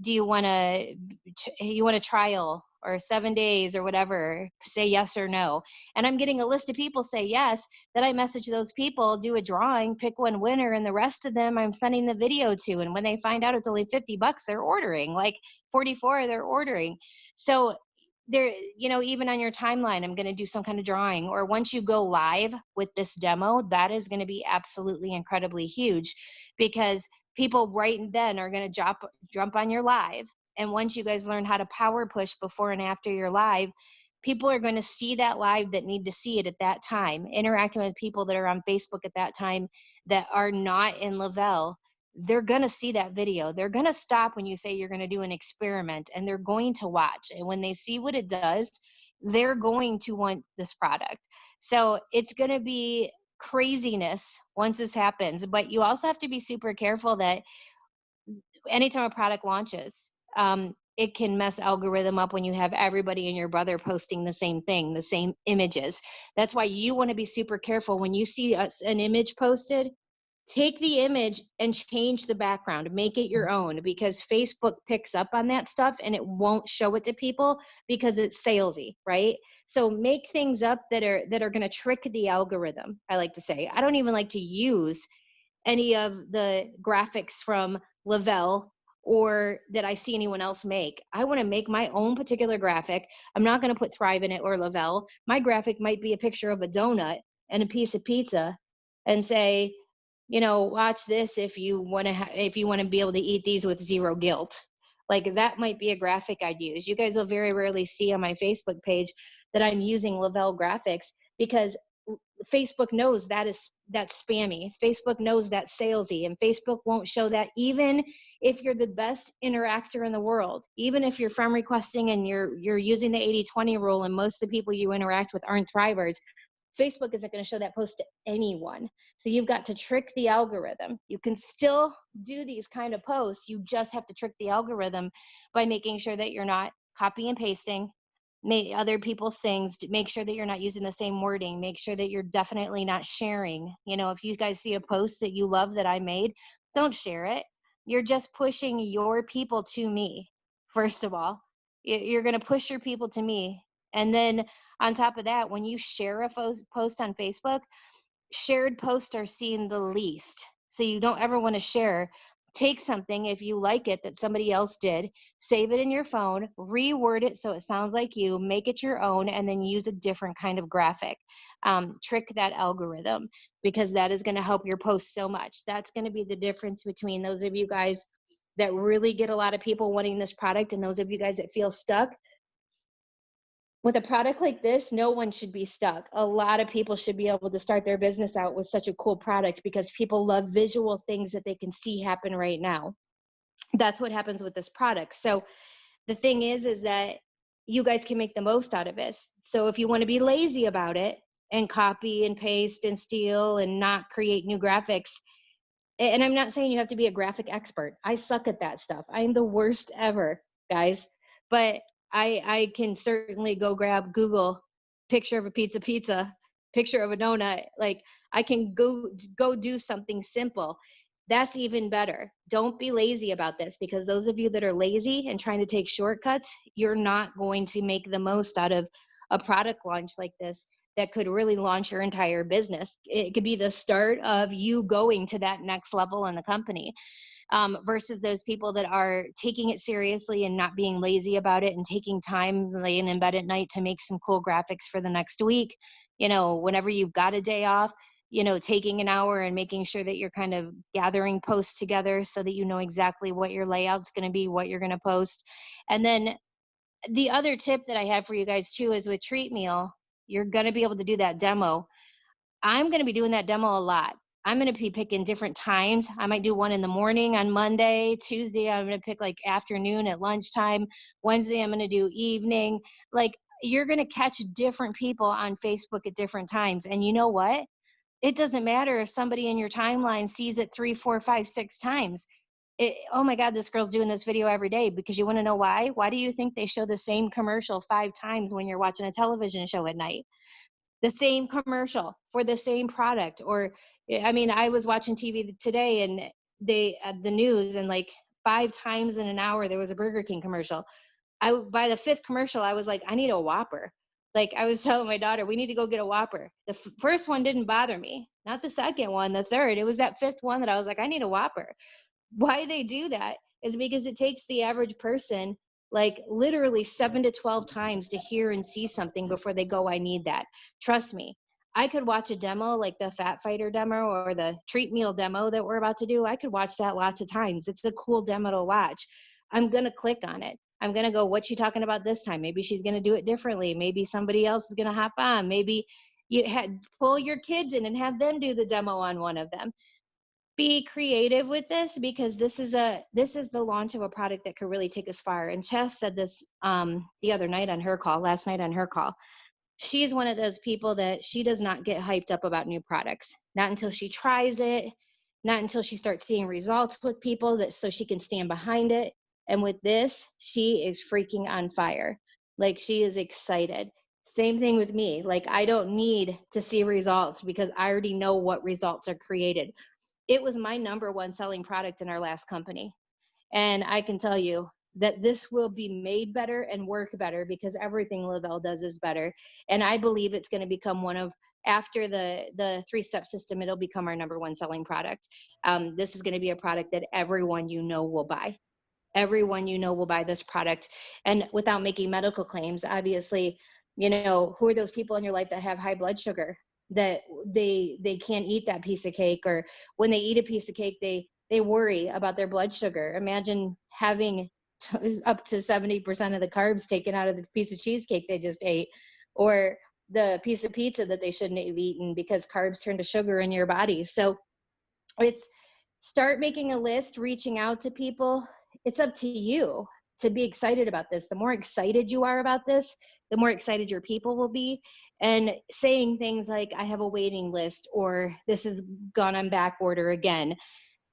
do you want a trial or 7 days or whatever, say yes or no. And I'm getting a list of people say yes, then I message those people, do a drawing, pick one winner, and the rest of them I'm sending the video to. And when they find out it's only $50, they're ordering, like 44, they're ordering. So there, you know, even on your timeline, I'm going to do some kind of drawing, or once you go live with this demo, that is going to be absolutely incredibly huge, because people right then are going to jump on your live. And once you guys learn how to power push before and after your live, people are going to see that live that need to see it at that time, interacting with people that are on Facebook at that time that are not in Lavelle. They're going to see that video. They're going to stop when you say you're going to do an experiment, and they're going to watch. And when they see what it does, they're going to want this product. So it's going to be craziness once this happens. But you also have to be super careful that anytime a product launches, it can mess algorithm up when you have everybody and your brother posting the same thing, the same images. That's why you want to be super careful when you see an image posted. Take the image and change the background, make it your own, because Facebook picks up on that stuff and it won't show it to people because it's salesy, right? So make things up that are going to trick the algorithm. I like to say, I don't even like to use any of the graphics from Lavelle or that I see anyone else make. I want to make my own particular graphic. I'm not going to put Thrive in it or Lavelle. My graphic might be a picture of a donut and a piece of pizza and say, you know, watch this if you want to be able to eat these with zero guilt. Like that might be a graphic I'd use. You guys will very rarely see on my Facebook page that I'm using Lavelle graphics, because Facebook knows that's spammy. Facebook knows that's salesy, and Facebook won't show that even if you're the best interactor in the world. Even if you're friend requesting and you're using the 80-20 rule and most of the people you interact with aren't Thrivers, Facebook isn't going to show that post to anyone. So you've got to trick the algorithm. You can still do these kind of posts. You just have to trick the algorithm by making sure that you're not copy and pasting other people's things. Make sure that you're not using the same wording. Make sure that you're definitely not sharing. You know, if you guys see a post that you love that I made, don't share it. You're just pushing your people to me. First of all, you're going to push your people to me. And then on top of that, when you share a post on Facebook, shared posts are seen the least. So you don't ever want to share. Take something, if you like it, that somebody else did, save it in your phone, reword it so it sounds like you, make it your own, and then use a different kind of graphic. Trick that algorithm, because that is going to help your post so much. That's going to be the difference between those of you guys that really get a lot of people wanting this product and those of you guys that feel stuck. With a product like this, no one should be stuck. A lot of people should be able to start their business out with such a cool product, because people love visual things that they can see happen right now. That's what happens with this product. So the thing is that you guys can make the most out of it. So if you want to be lazy about it and copy and paste and steal and not create new graphics, and I'm not saying you have to be a graphic expert. I suck at that stuff. I'm the worst ever, guys. But I can certainly go grab Google picture of a pizza, picture of a donut. Like I can go do something simple. That's even better. Don't be lazy about this, because those of you that are lazy and trying to take shortcuts, you're not going to make the most out of a product launch like this that could really launch your entire business. It could be the start of you going to that next level in the company. Versus those people that are taking it seriously and not being lazy about it and taking time laying in bed at night to make some cool graphics for the next week. You know, whenever you've got a day off, you know, taking an hour and making sure that you're kind of gathering posts together so that you know exactly what your layout's going to be, what you're going to post. And then the other tip that I have for you guys too is with Treat Meal, you're going to be able to do that demo. I'm going to be doing that demo a lot. I'm going to be picking different times. I might do one in the morning on Monday. Tuesday, I'm going to pick like afternoon at lunchtime. Wednesday, I'm going to do evening. Like you're going to catch different people on Facebook at different times. And you know what? It doesn't matter if somebody in your timeline sees it 3, 4, 5, 6 times. Oh my God, this girl's doing this video every day, because you want to know why? Why do you think they show the same commercial 5 times when you're watching a television show at night? The same commercial for the same product. Or I mean, I was watching TV today and the news, and like 5 times in an hour there was a Burger King commercial. By the 5th commercial I was like, I need a Whopper. Like I was telling my daughter, we need to go get a Whopper. The first one didn't bother me, not the second one, the third. It was that 5th one that I was like, I need a Whopper. Why they do that is because it takes the average person like literally 7 to 12 times to hear and see something before they go, I need that. Trust me. I could watch a demo like the Fat Fighter demo or the treat meal demo that we're about to do. I could watch that lots of times. It's a cool demo to watch. I'm going to click on it. I'm going to go, what's she talking about this time? Maybe she's going to do it differently. Maybe somebody else is going to hop on. Maybe you pull your kids in and have them do the demo on one of them. Be creative with this, because this is the launch of a product that could really take us far. And Chess said this the other night on her call, last night on her call. She's one of those people that she does not get hyped up about new products, not until she tries it, not until she starts seeing results with people, that so she can stand behind it. And with this, she is freaking on fire. Like, she is excited. Same thing with me. Like, I don't need to see results because I already know what results are created. It was my number one selling product in our last company. And I can tell you that this will be made better and work better because everything Le-Vel does is better. And I believe it's going to become one of, after the 3-step system, it'll become our number one selling product. This is going to be a product that everyone you know will buy. Everyone you know will buy this product. And without making medical claims, obviously, you know, who are those people in your life that have high blood sugar, that they can't eat that piece of cake, or when they eat a piece of cake, they worry about their blood sugar. Imagine having up to 70% of the carbs taken out of the piece of cheesecake they just ate, or the piece of pizza that they shouldn't have eaten because carbs turn to sugar in your body. So it's, start making a list, reaching out to people. It's up to you to be excited about this. The more excited you are about this, the more excited your people will be. And saying things like, I have a waiting list, or this has gone on back order again.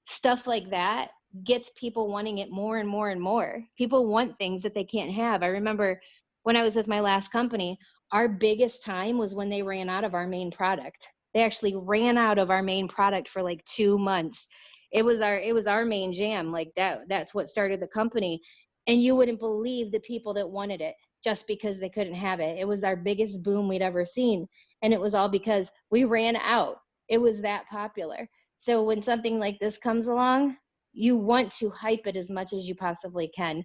Stuff like that gets people wanting it more and more and more. People want things that they can't have. I remember when I was with my last company, our biggest time was when they ran out of our main product. They actually ran out of our main product for like 2 months. It was our main jam. Like that's what started the company. And you wouldn't believe the people that wanted it just because they couldn't have it. It was our biggest boom we'd ever seen. And it was all because we ran out. It was that popular. So when something like this comes along, you want to hype it as much as you possibly can.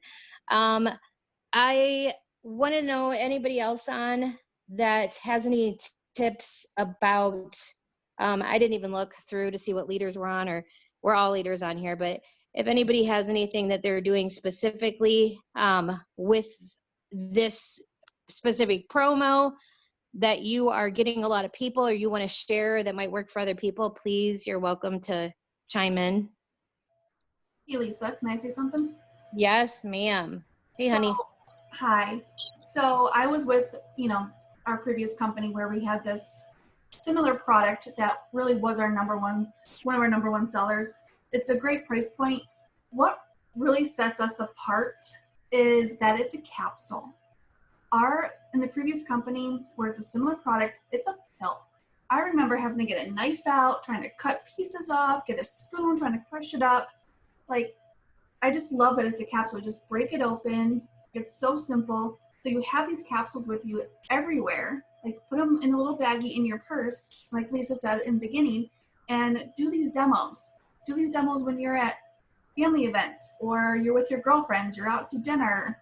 I want to know anybody else on that has any tips about, I didn't even look through to see what leaders were on, or we're all leaders on here, but if anybody has anything that they're doing specifically with this specific promo, that you are getting a lot of people, or you want to share that might work for other people, please, you're welcome to chime in. Hey, Lisa, can I say something? Yes, ma'am. Hey, honey. Hi. So I was with, our previous company where we had this similar product that really was one of our number one sellers. It's a great price point. What really sets us apart is that it's a capsule. In the previous company where it's a similar product, it's a pill. I remember having to get a knife out, trying to cut pieces off, get a spoon, trying to crush it up. Like, I just love that it's a capsule. Just break it open. It's so simple. So you have these capsules with you everywhere. Like, put them in a little baggie in your purse, like Lisa said in the beginning, and do these demos. Do these demos when you're at family events, or you're with your girlfriends, you're out to dinner,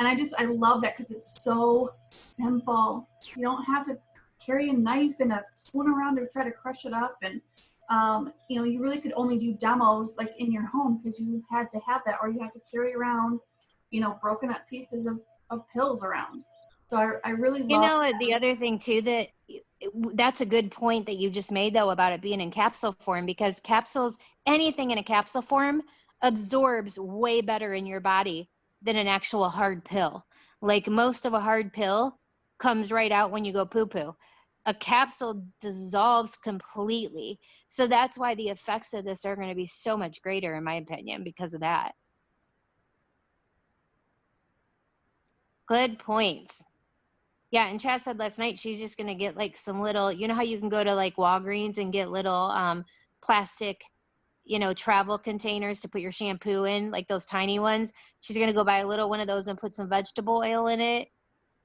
and I love that because it's so simple. You don't have to carry a knife and a spoon around to try to crush it up. And, you really could only do demos like in your home because you had to have that, or you had to carry around, broken up pieces of pills around. So I really love the other thing too, that's a good point that you just made though, about it being in capsule form, because anything in a capsule form absorbs way better in your body than an actual hard pill. Like, most of a hard pill comes right out when you go poo-poo. A capsule dissolves completely. So that's why the effects of this are going to be so much greater, in my opinion, because of that. Good points. Yeah, and Chad said last night she's just going to get like some little, you know how you can go to like Walgreens and get little plastic, travel containers to put your shampoo in, like those tiny ones. She's going to go buy a little one of those and put some vegetable oil in it.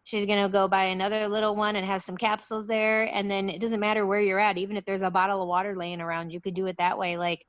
She's going to go buy another little one and have some capsules there. And then it doesn't matter where you're at. Even if there's a bottle of water laying around, you could do it that way. Like,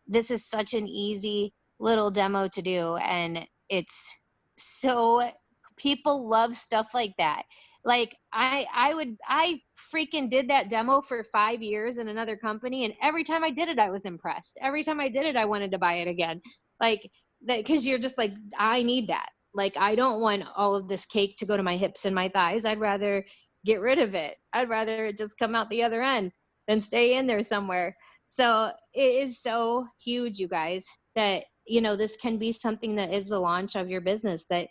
this is such an easy little demo to do. And it's so, people love stuff like that. Like I freaking did that demo for 5 years in another company, and every time I did it, I was impressed. Every time I did it, I wanted to buy it again. Like that, because you're just like, I need that. Like, I don't want all of this cake to go to my hips and my thighs. I'd rather get rid of it. I'd rather it just come out the other end than stay in there somewhere. So it is so huge, you guys, that, you know, this can be something that is the launch of your business, that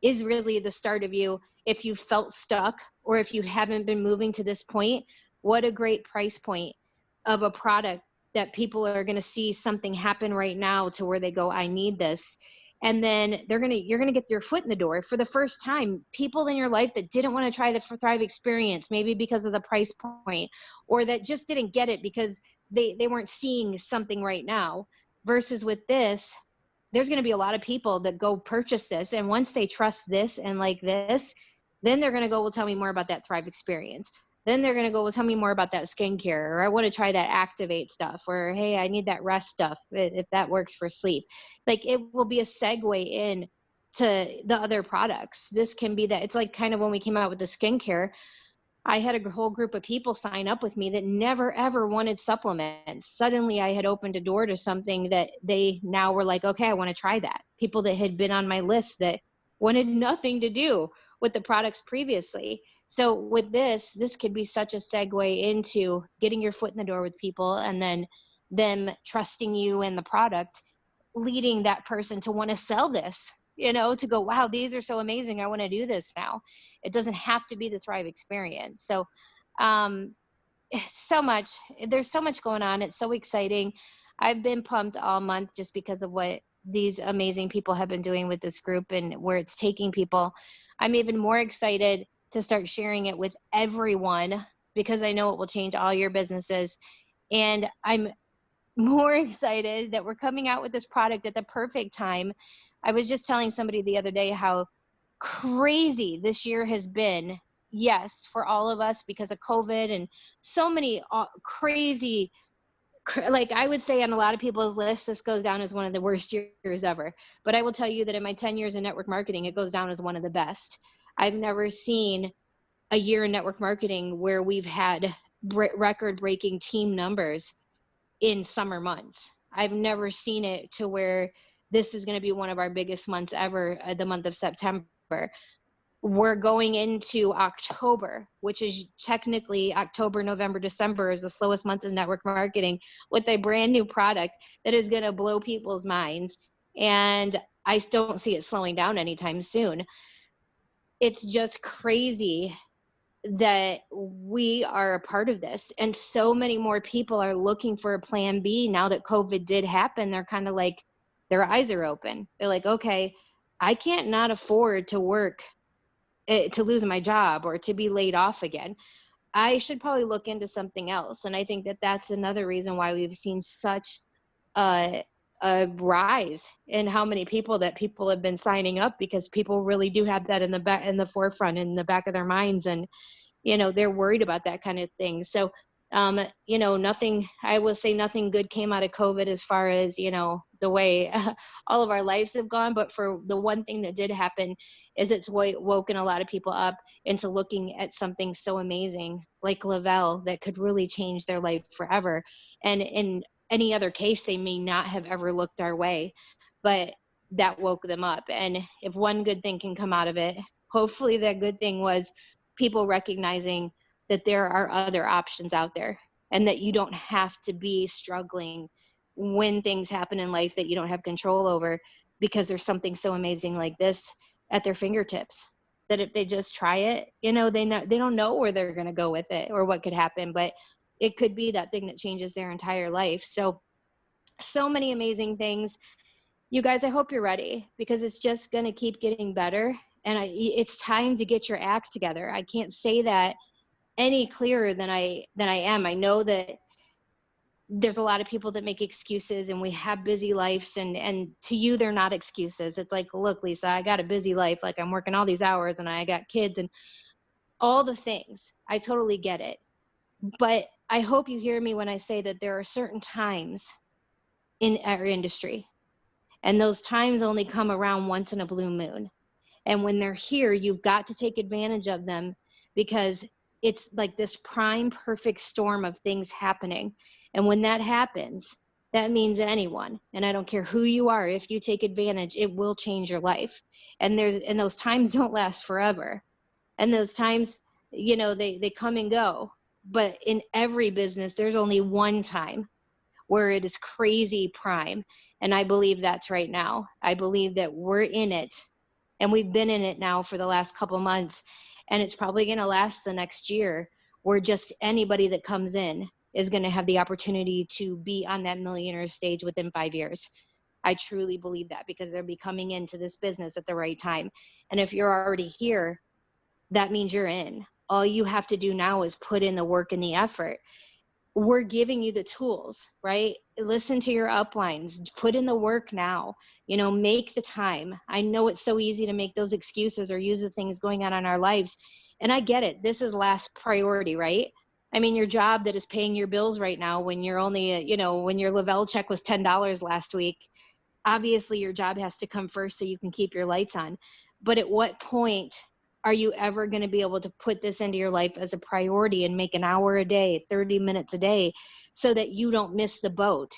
is really the start of you. If you felt stuck, or if you haven't been moving to this point, what a great price point of a product that people are going to see something happen right now to where they go, I need this. And then you're going to get your foot in the door for the first time. People in your life that didn't want to try the Thrive experience, maybe because of the price point, or that just didn't get it because they weren't seeing something right now, versus with this, there's going to be a lot of people that go purchase this. And once they trust this and like this, then they're going to go, well, tell me more about that Thrive experience. Then they're going to go, well, tell me more about that skincare, or I want to try that Activate stuff, or, hey, I need that rest stuff, if that works for sleep. Like, it will be a segue in to the other products. This can be that. It's like kind of when we came out with the skincare, I had a whole group of people sign up with me that never ever wanted supplements. Suddenly I had opened a door to something that they now were like, okay, I want to try that. People that had been on my list that wanted nothing to do with the products previously. So with this could be such a segue into getting your foot in the door with people, and then them trusting you and the product, leading that person to want to sell this, you know, to go, wow, these are so amazing, I want to do this now. It doesn't have to be the Thrive experience. So there's so much going on. It's so exciting. I've been pumped all month just because of what these amazing people have been doing with this group and where it's taking people. I'm even more excited to start sharing it with everyone, because I know it will change all your businesses. And I'm more excited that we're coming out with this product at the perfect time. I was just telling somebody the other day how crazy this year has been. Yes, for all of us, because of COVID and so many crazy, like I would say on a lot of people's lists, this goes down as one of the worst years ever. But I will tell you that in my 10 years in network marketing, it goes down as one of the best. I've never seen a year in network marketing where we've had record-breaking team numbers in summer months. I've never seen it to where this is going to be one of our biggest months ever, the month of September. We're going into October, which is technically October, November, December is the slowest month in network marketing, with a brand new product that is going to blow people's minds. And I don't see it slowing down anytime soon. It's just crazy that we are a part of this, and so many more people are looking for a plan B now that COVID did happen. They're kind of like, their eyes are open. They're like, okay, I can't not afford to work, to lose my job or to be laid off again. I should probably look into something else. And I think that that's another reason why we've seen such a rise in how many people have been signing up, because people really do have that in the forefront, in the back of their minds. And, you know, they're worried about that kind of thing. So, you know, I will say nothing good came out of COVID as far as, you know, the way all of our lives have gone. But for the one thing that did happen is it's woken a lot of people up into looking at something so amazing like Le-Vel that could really change their life forever. And in any other case, they may not have ever looked our way, but that woke them up. And if one good thing can come out of it, hopefully that good thing was people recognizing that there are other options out there, and that you don't have to be struggling when things happen in life that you don't have control over, because there's something so amazing like this at their fingertips, that if they just try it, you know, they don't know where they're going to go with it or what could happen, but it could be that thing that changes their entire life. So many amazing things. You guys, I hope you're ready, because it's just going to keep getting better. And it's time to get your act together. I can't say that any clearer than I am. I know that there's a lot of people that make excuses, and we have busy lives, and to you, they're not excuses. It's like, look, Lisa, I got a busy life. Like, I'm working all these hours and I got kids and all the things. I totally get it. But I hope you hear me when I say that there are certain times in our industry, And those times only come around once in a blue moon. And when they're here, you've got to take advantage of them, because it's like this prime perfect storm of things happening. And when that happens, that means anyone, and I don't care who you are, if you take advantage, it will change your life. And those times don't last forever. And those times, you know, they come and go. But in every business, there's only one time where it is crazy prime. And I believe that's right now. I believe that we're in it, and we've been in it now for the last couple months, and it's probably going to last the next year, where just anybody that comes in is going to have the opportunity to be on that millionaire stage within 5 years. I truly believe that, because they'll be coming into this business at the right time. And if you're already here, that means you're in. All you have to do now is put in the work and the effort. We're giving you the tools, right? Listen to your uplines, put in the work now, you know, make the time. I know it's so easy to make those excuses or use the things going on in our lives. And I get it. This is last priority, right? I mean, your job that is paying your bills right now, when you're only, you know, when your Lavelle check was $10 last week, obviously your job has to come first so you can keep your lights on. But at what point are you ever going to be able to put this into your life as a priority and make an hour a day, 30 minutes a day, so that you don't miss the boat?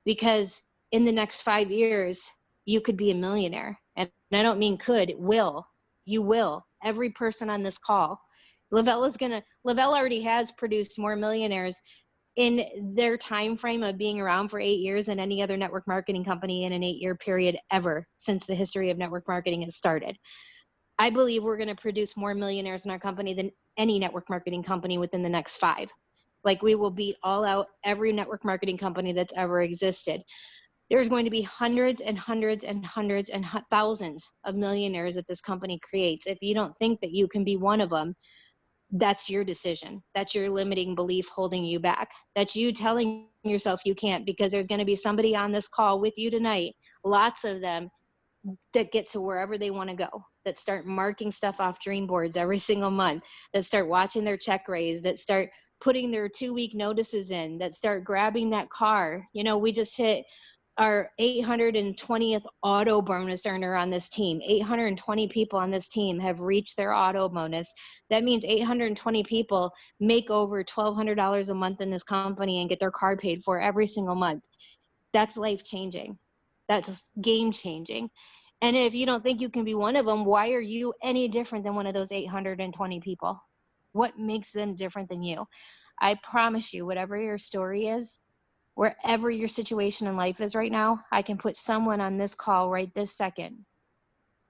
Because in the next 5 years, you could be a millionaire. And I don't mean could, will. You will. Every person on this call. Lavelle already has produced more millionaires in their time frame of being around for 8 years than any other network marketing company in an 8-year period ever since the history of network marketing has started. I believe we're going to produce more millionaires in our company than any network marketing company within the next 5. Like, we will beat all out every network marketing company that's ever existed. There's going to be hundreds and hundreds and hundreds and thousands of millionaires that this company creates. If you don't think that you can be one of them, that's your decision. That's your limiting belief holding you back. That's you telling yourself you can't, because there's going to be somebody on this call with you tonight, lots of them, that get to wherever they want to go, that start marking stuff off dream boards every single month, that start watching their check raise, that start putting their 2-week notices in, that start grabbing that car. You know, we just hit our 820th auto bonus earner on this team. 820 people on this team have reached their auto bonus. That means 820 people make over $1,200 a month in this company and get their car paid for every single month. That's life changing. That's game changing. And if you don't think you can be one of them, why are you any different than one of those 820 people? What makes them different than you? I promise you, whatever your story is, wherever your situation in life is right now, I can put someone on this call right this second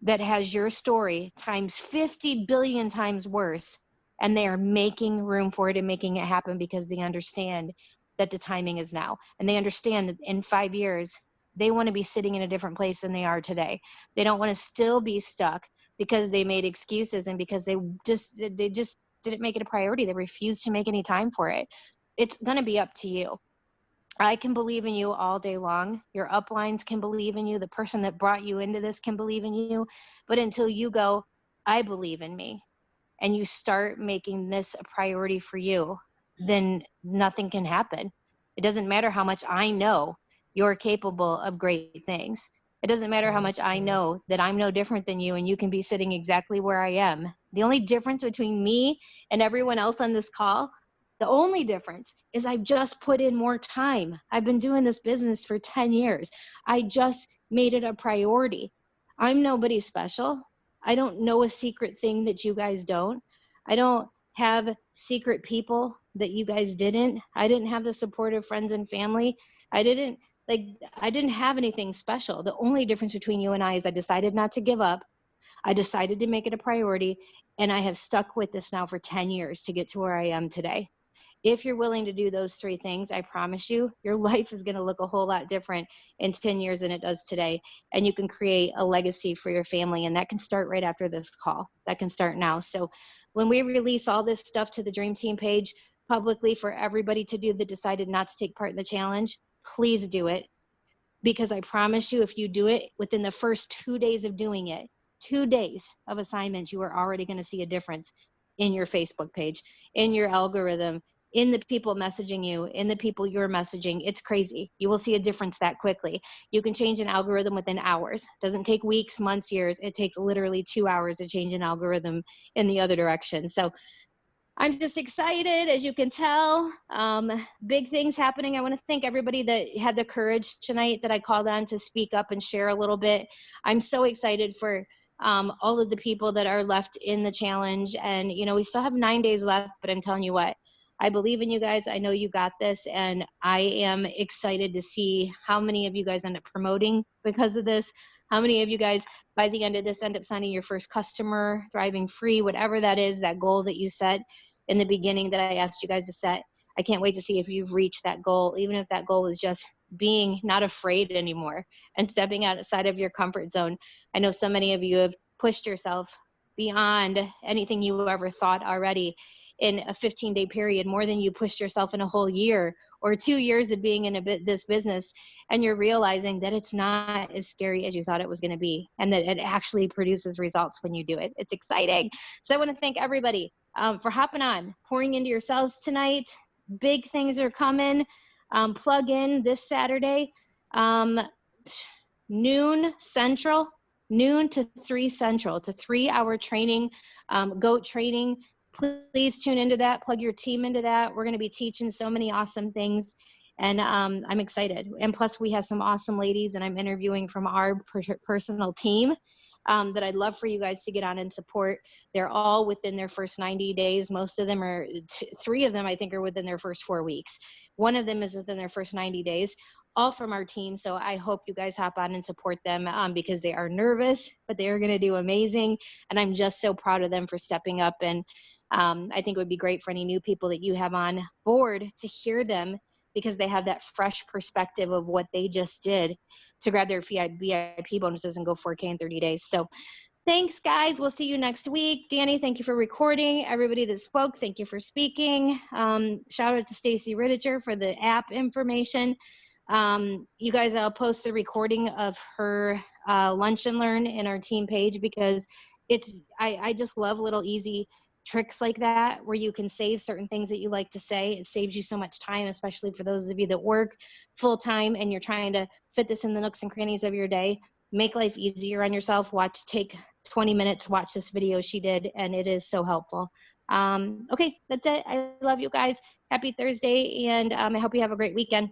that has your story times 50 billion times worse, and they are making room for it and making it happen, because they understand that the timing is now. And they understand that in 5 years, they want to be sitting in a different place than they are today. They don't want to still be stuck because they made excuses and because they just didn't make it a priority. They refused to make any time for it. It's going to be up to you. I can believe in you all day long. Your uplines can believe in you. The person that brought you into this can believe in you. But until you go, I believe in me, and you start making this a priority for you, then nothing can happen. It doesn't matter how much I know you're capable of great things. It doesn't matter how much I know that I'm no different than you and you can be sitting exactly where I am. The only difference between me and everyone else on this call, the only difference is I've just put in more time. I've been doing this business for 10 years. I just made it a priority. I'm nobody special. I don't know a secret thing that you guys don't. I don't have secret people that you guys didn't. I didn't have the support of friends and family. I didn't have anything special. The only difference between you and I is I decided not to give up. I decided to make it a priority, and I have stuck with this now for 10 years to get to where I am today. If you're willing to do those 3 things, I promise you, your life is going to look a whole lot different in 10 years than it does today. And you can create a legacy for your family. And that can start right after this call. That can start now. So when we release all this stuff to the Dream Team page publicly for everybody to do that decided not to take part in the challenge, please do it. Because I promise you, if you do it within the first 2 days of doing it, 2 days of assignments, you are already going to see a difference in your Facebook page, in your algorithm, in the people messaging you, in the people you're messaging. It's crazy. You will see a difference that quickly. You can change an algorithm within hours. It doesn't take weeks, months, years. It takes literally 2 hours to change an algorithm in the other direction. So I'm just excited, as you can tell. Big things happening. I want to thank everybody that had the courage tonight that I called on to speak up and share a little bit. I'm so excited for all of the people that are left in the challenge. And, you know, we still have 9 days left, but I'm telling you what, I believe in you guys. I know you got this. And I am excited to see how many of you guys end up promoting because of this. How many of you guys by the end of this end up signing your first customer, thriving free, whatever that is, that goal that you set in the beginning that I asked you guys to set. I can't wait to see if you've reached that goal, even if that goal is just being not afraid anymore and stepping outside of your comfort zone. I know so many of you have pushed yourself beyond anything you ever thought already in a 15-day period, more than you pushed yourself in a whole year or 2 years of being in this business. And you're realizing that it's not as scary as you thought it was going to be, and that it actually produces results when you do it. It's exciting. So I want to thank everybody for hopping on, pouring into yourselves tonight. Big things are coming. Plug in this Saturday, noon Central, noon to 3 Central. It's a 3-hour training, GOAT training. Please tune into that. Plug your team into that. We're going to be teaching so many awesome things, and I'm excited. And plus, we have some awesome ladies, and I'm interviewing from our personal team that I'd love for you guys to get on and support. They're all within their first 90 days. Most of them are, 3 of them I think are within their first 4 weeks. One of them is within their first 90 days, all from our team. So I hope you guys hop on and support them because they are nervous, but they are going to do amazing. And I'm just so proud of them for stepping up. And I think it would be great for any new people that you have on board to hear them, because they have that fresh perspective of what they just did to grab their VIP bonuses and go 4K in 30 days. So thanks, guys. We'll see you next week. Danny, thank you for recording. Everybody that spoke, thank you for speaking. Shout out to Stacy Riddicher for the app information. You guys, I'll post the recording of her Lunch and Learn in our team page, because I just love little easy tricks like that where you can save certain things that you like to say. It saves you so much time, especially for those of you that work full time and you're trying to fit this in the nooks and crannies of your day. Make life easier on yourself. Take 20 minutes, watch this video she did, and it is so helpful. Okay, that's it. I love you guys. Happy Thursday, and I hope you have a great weekend.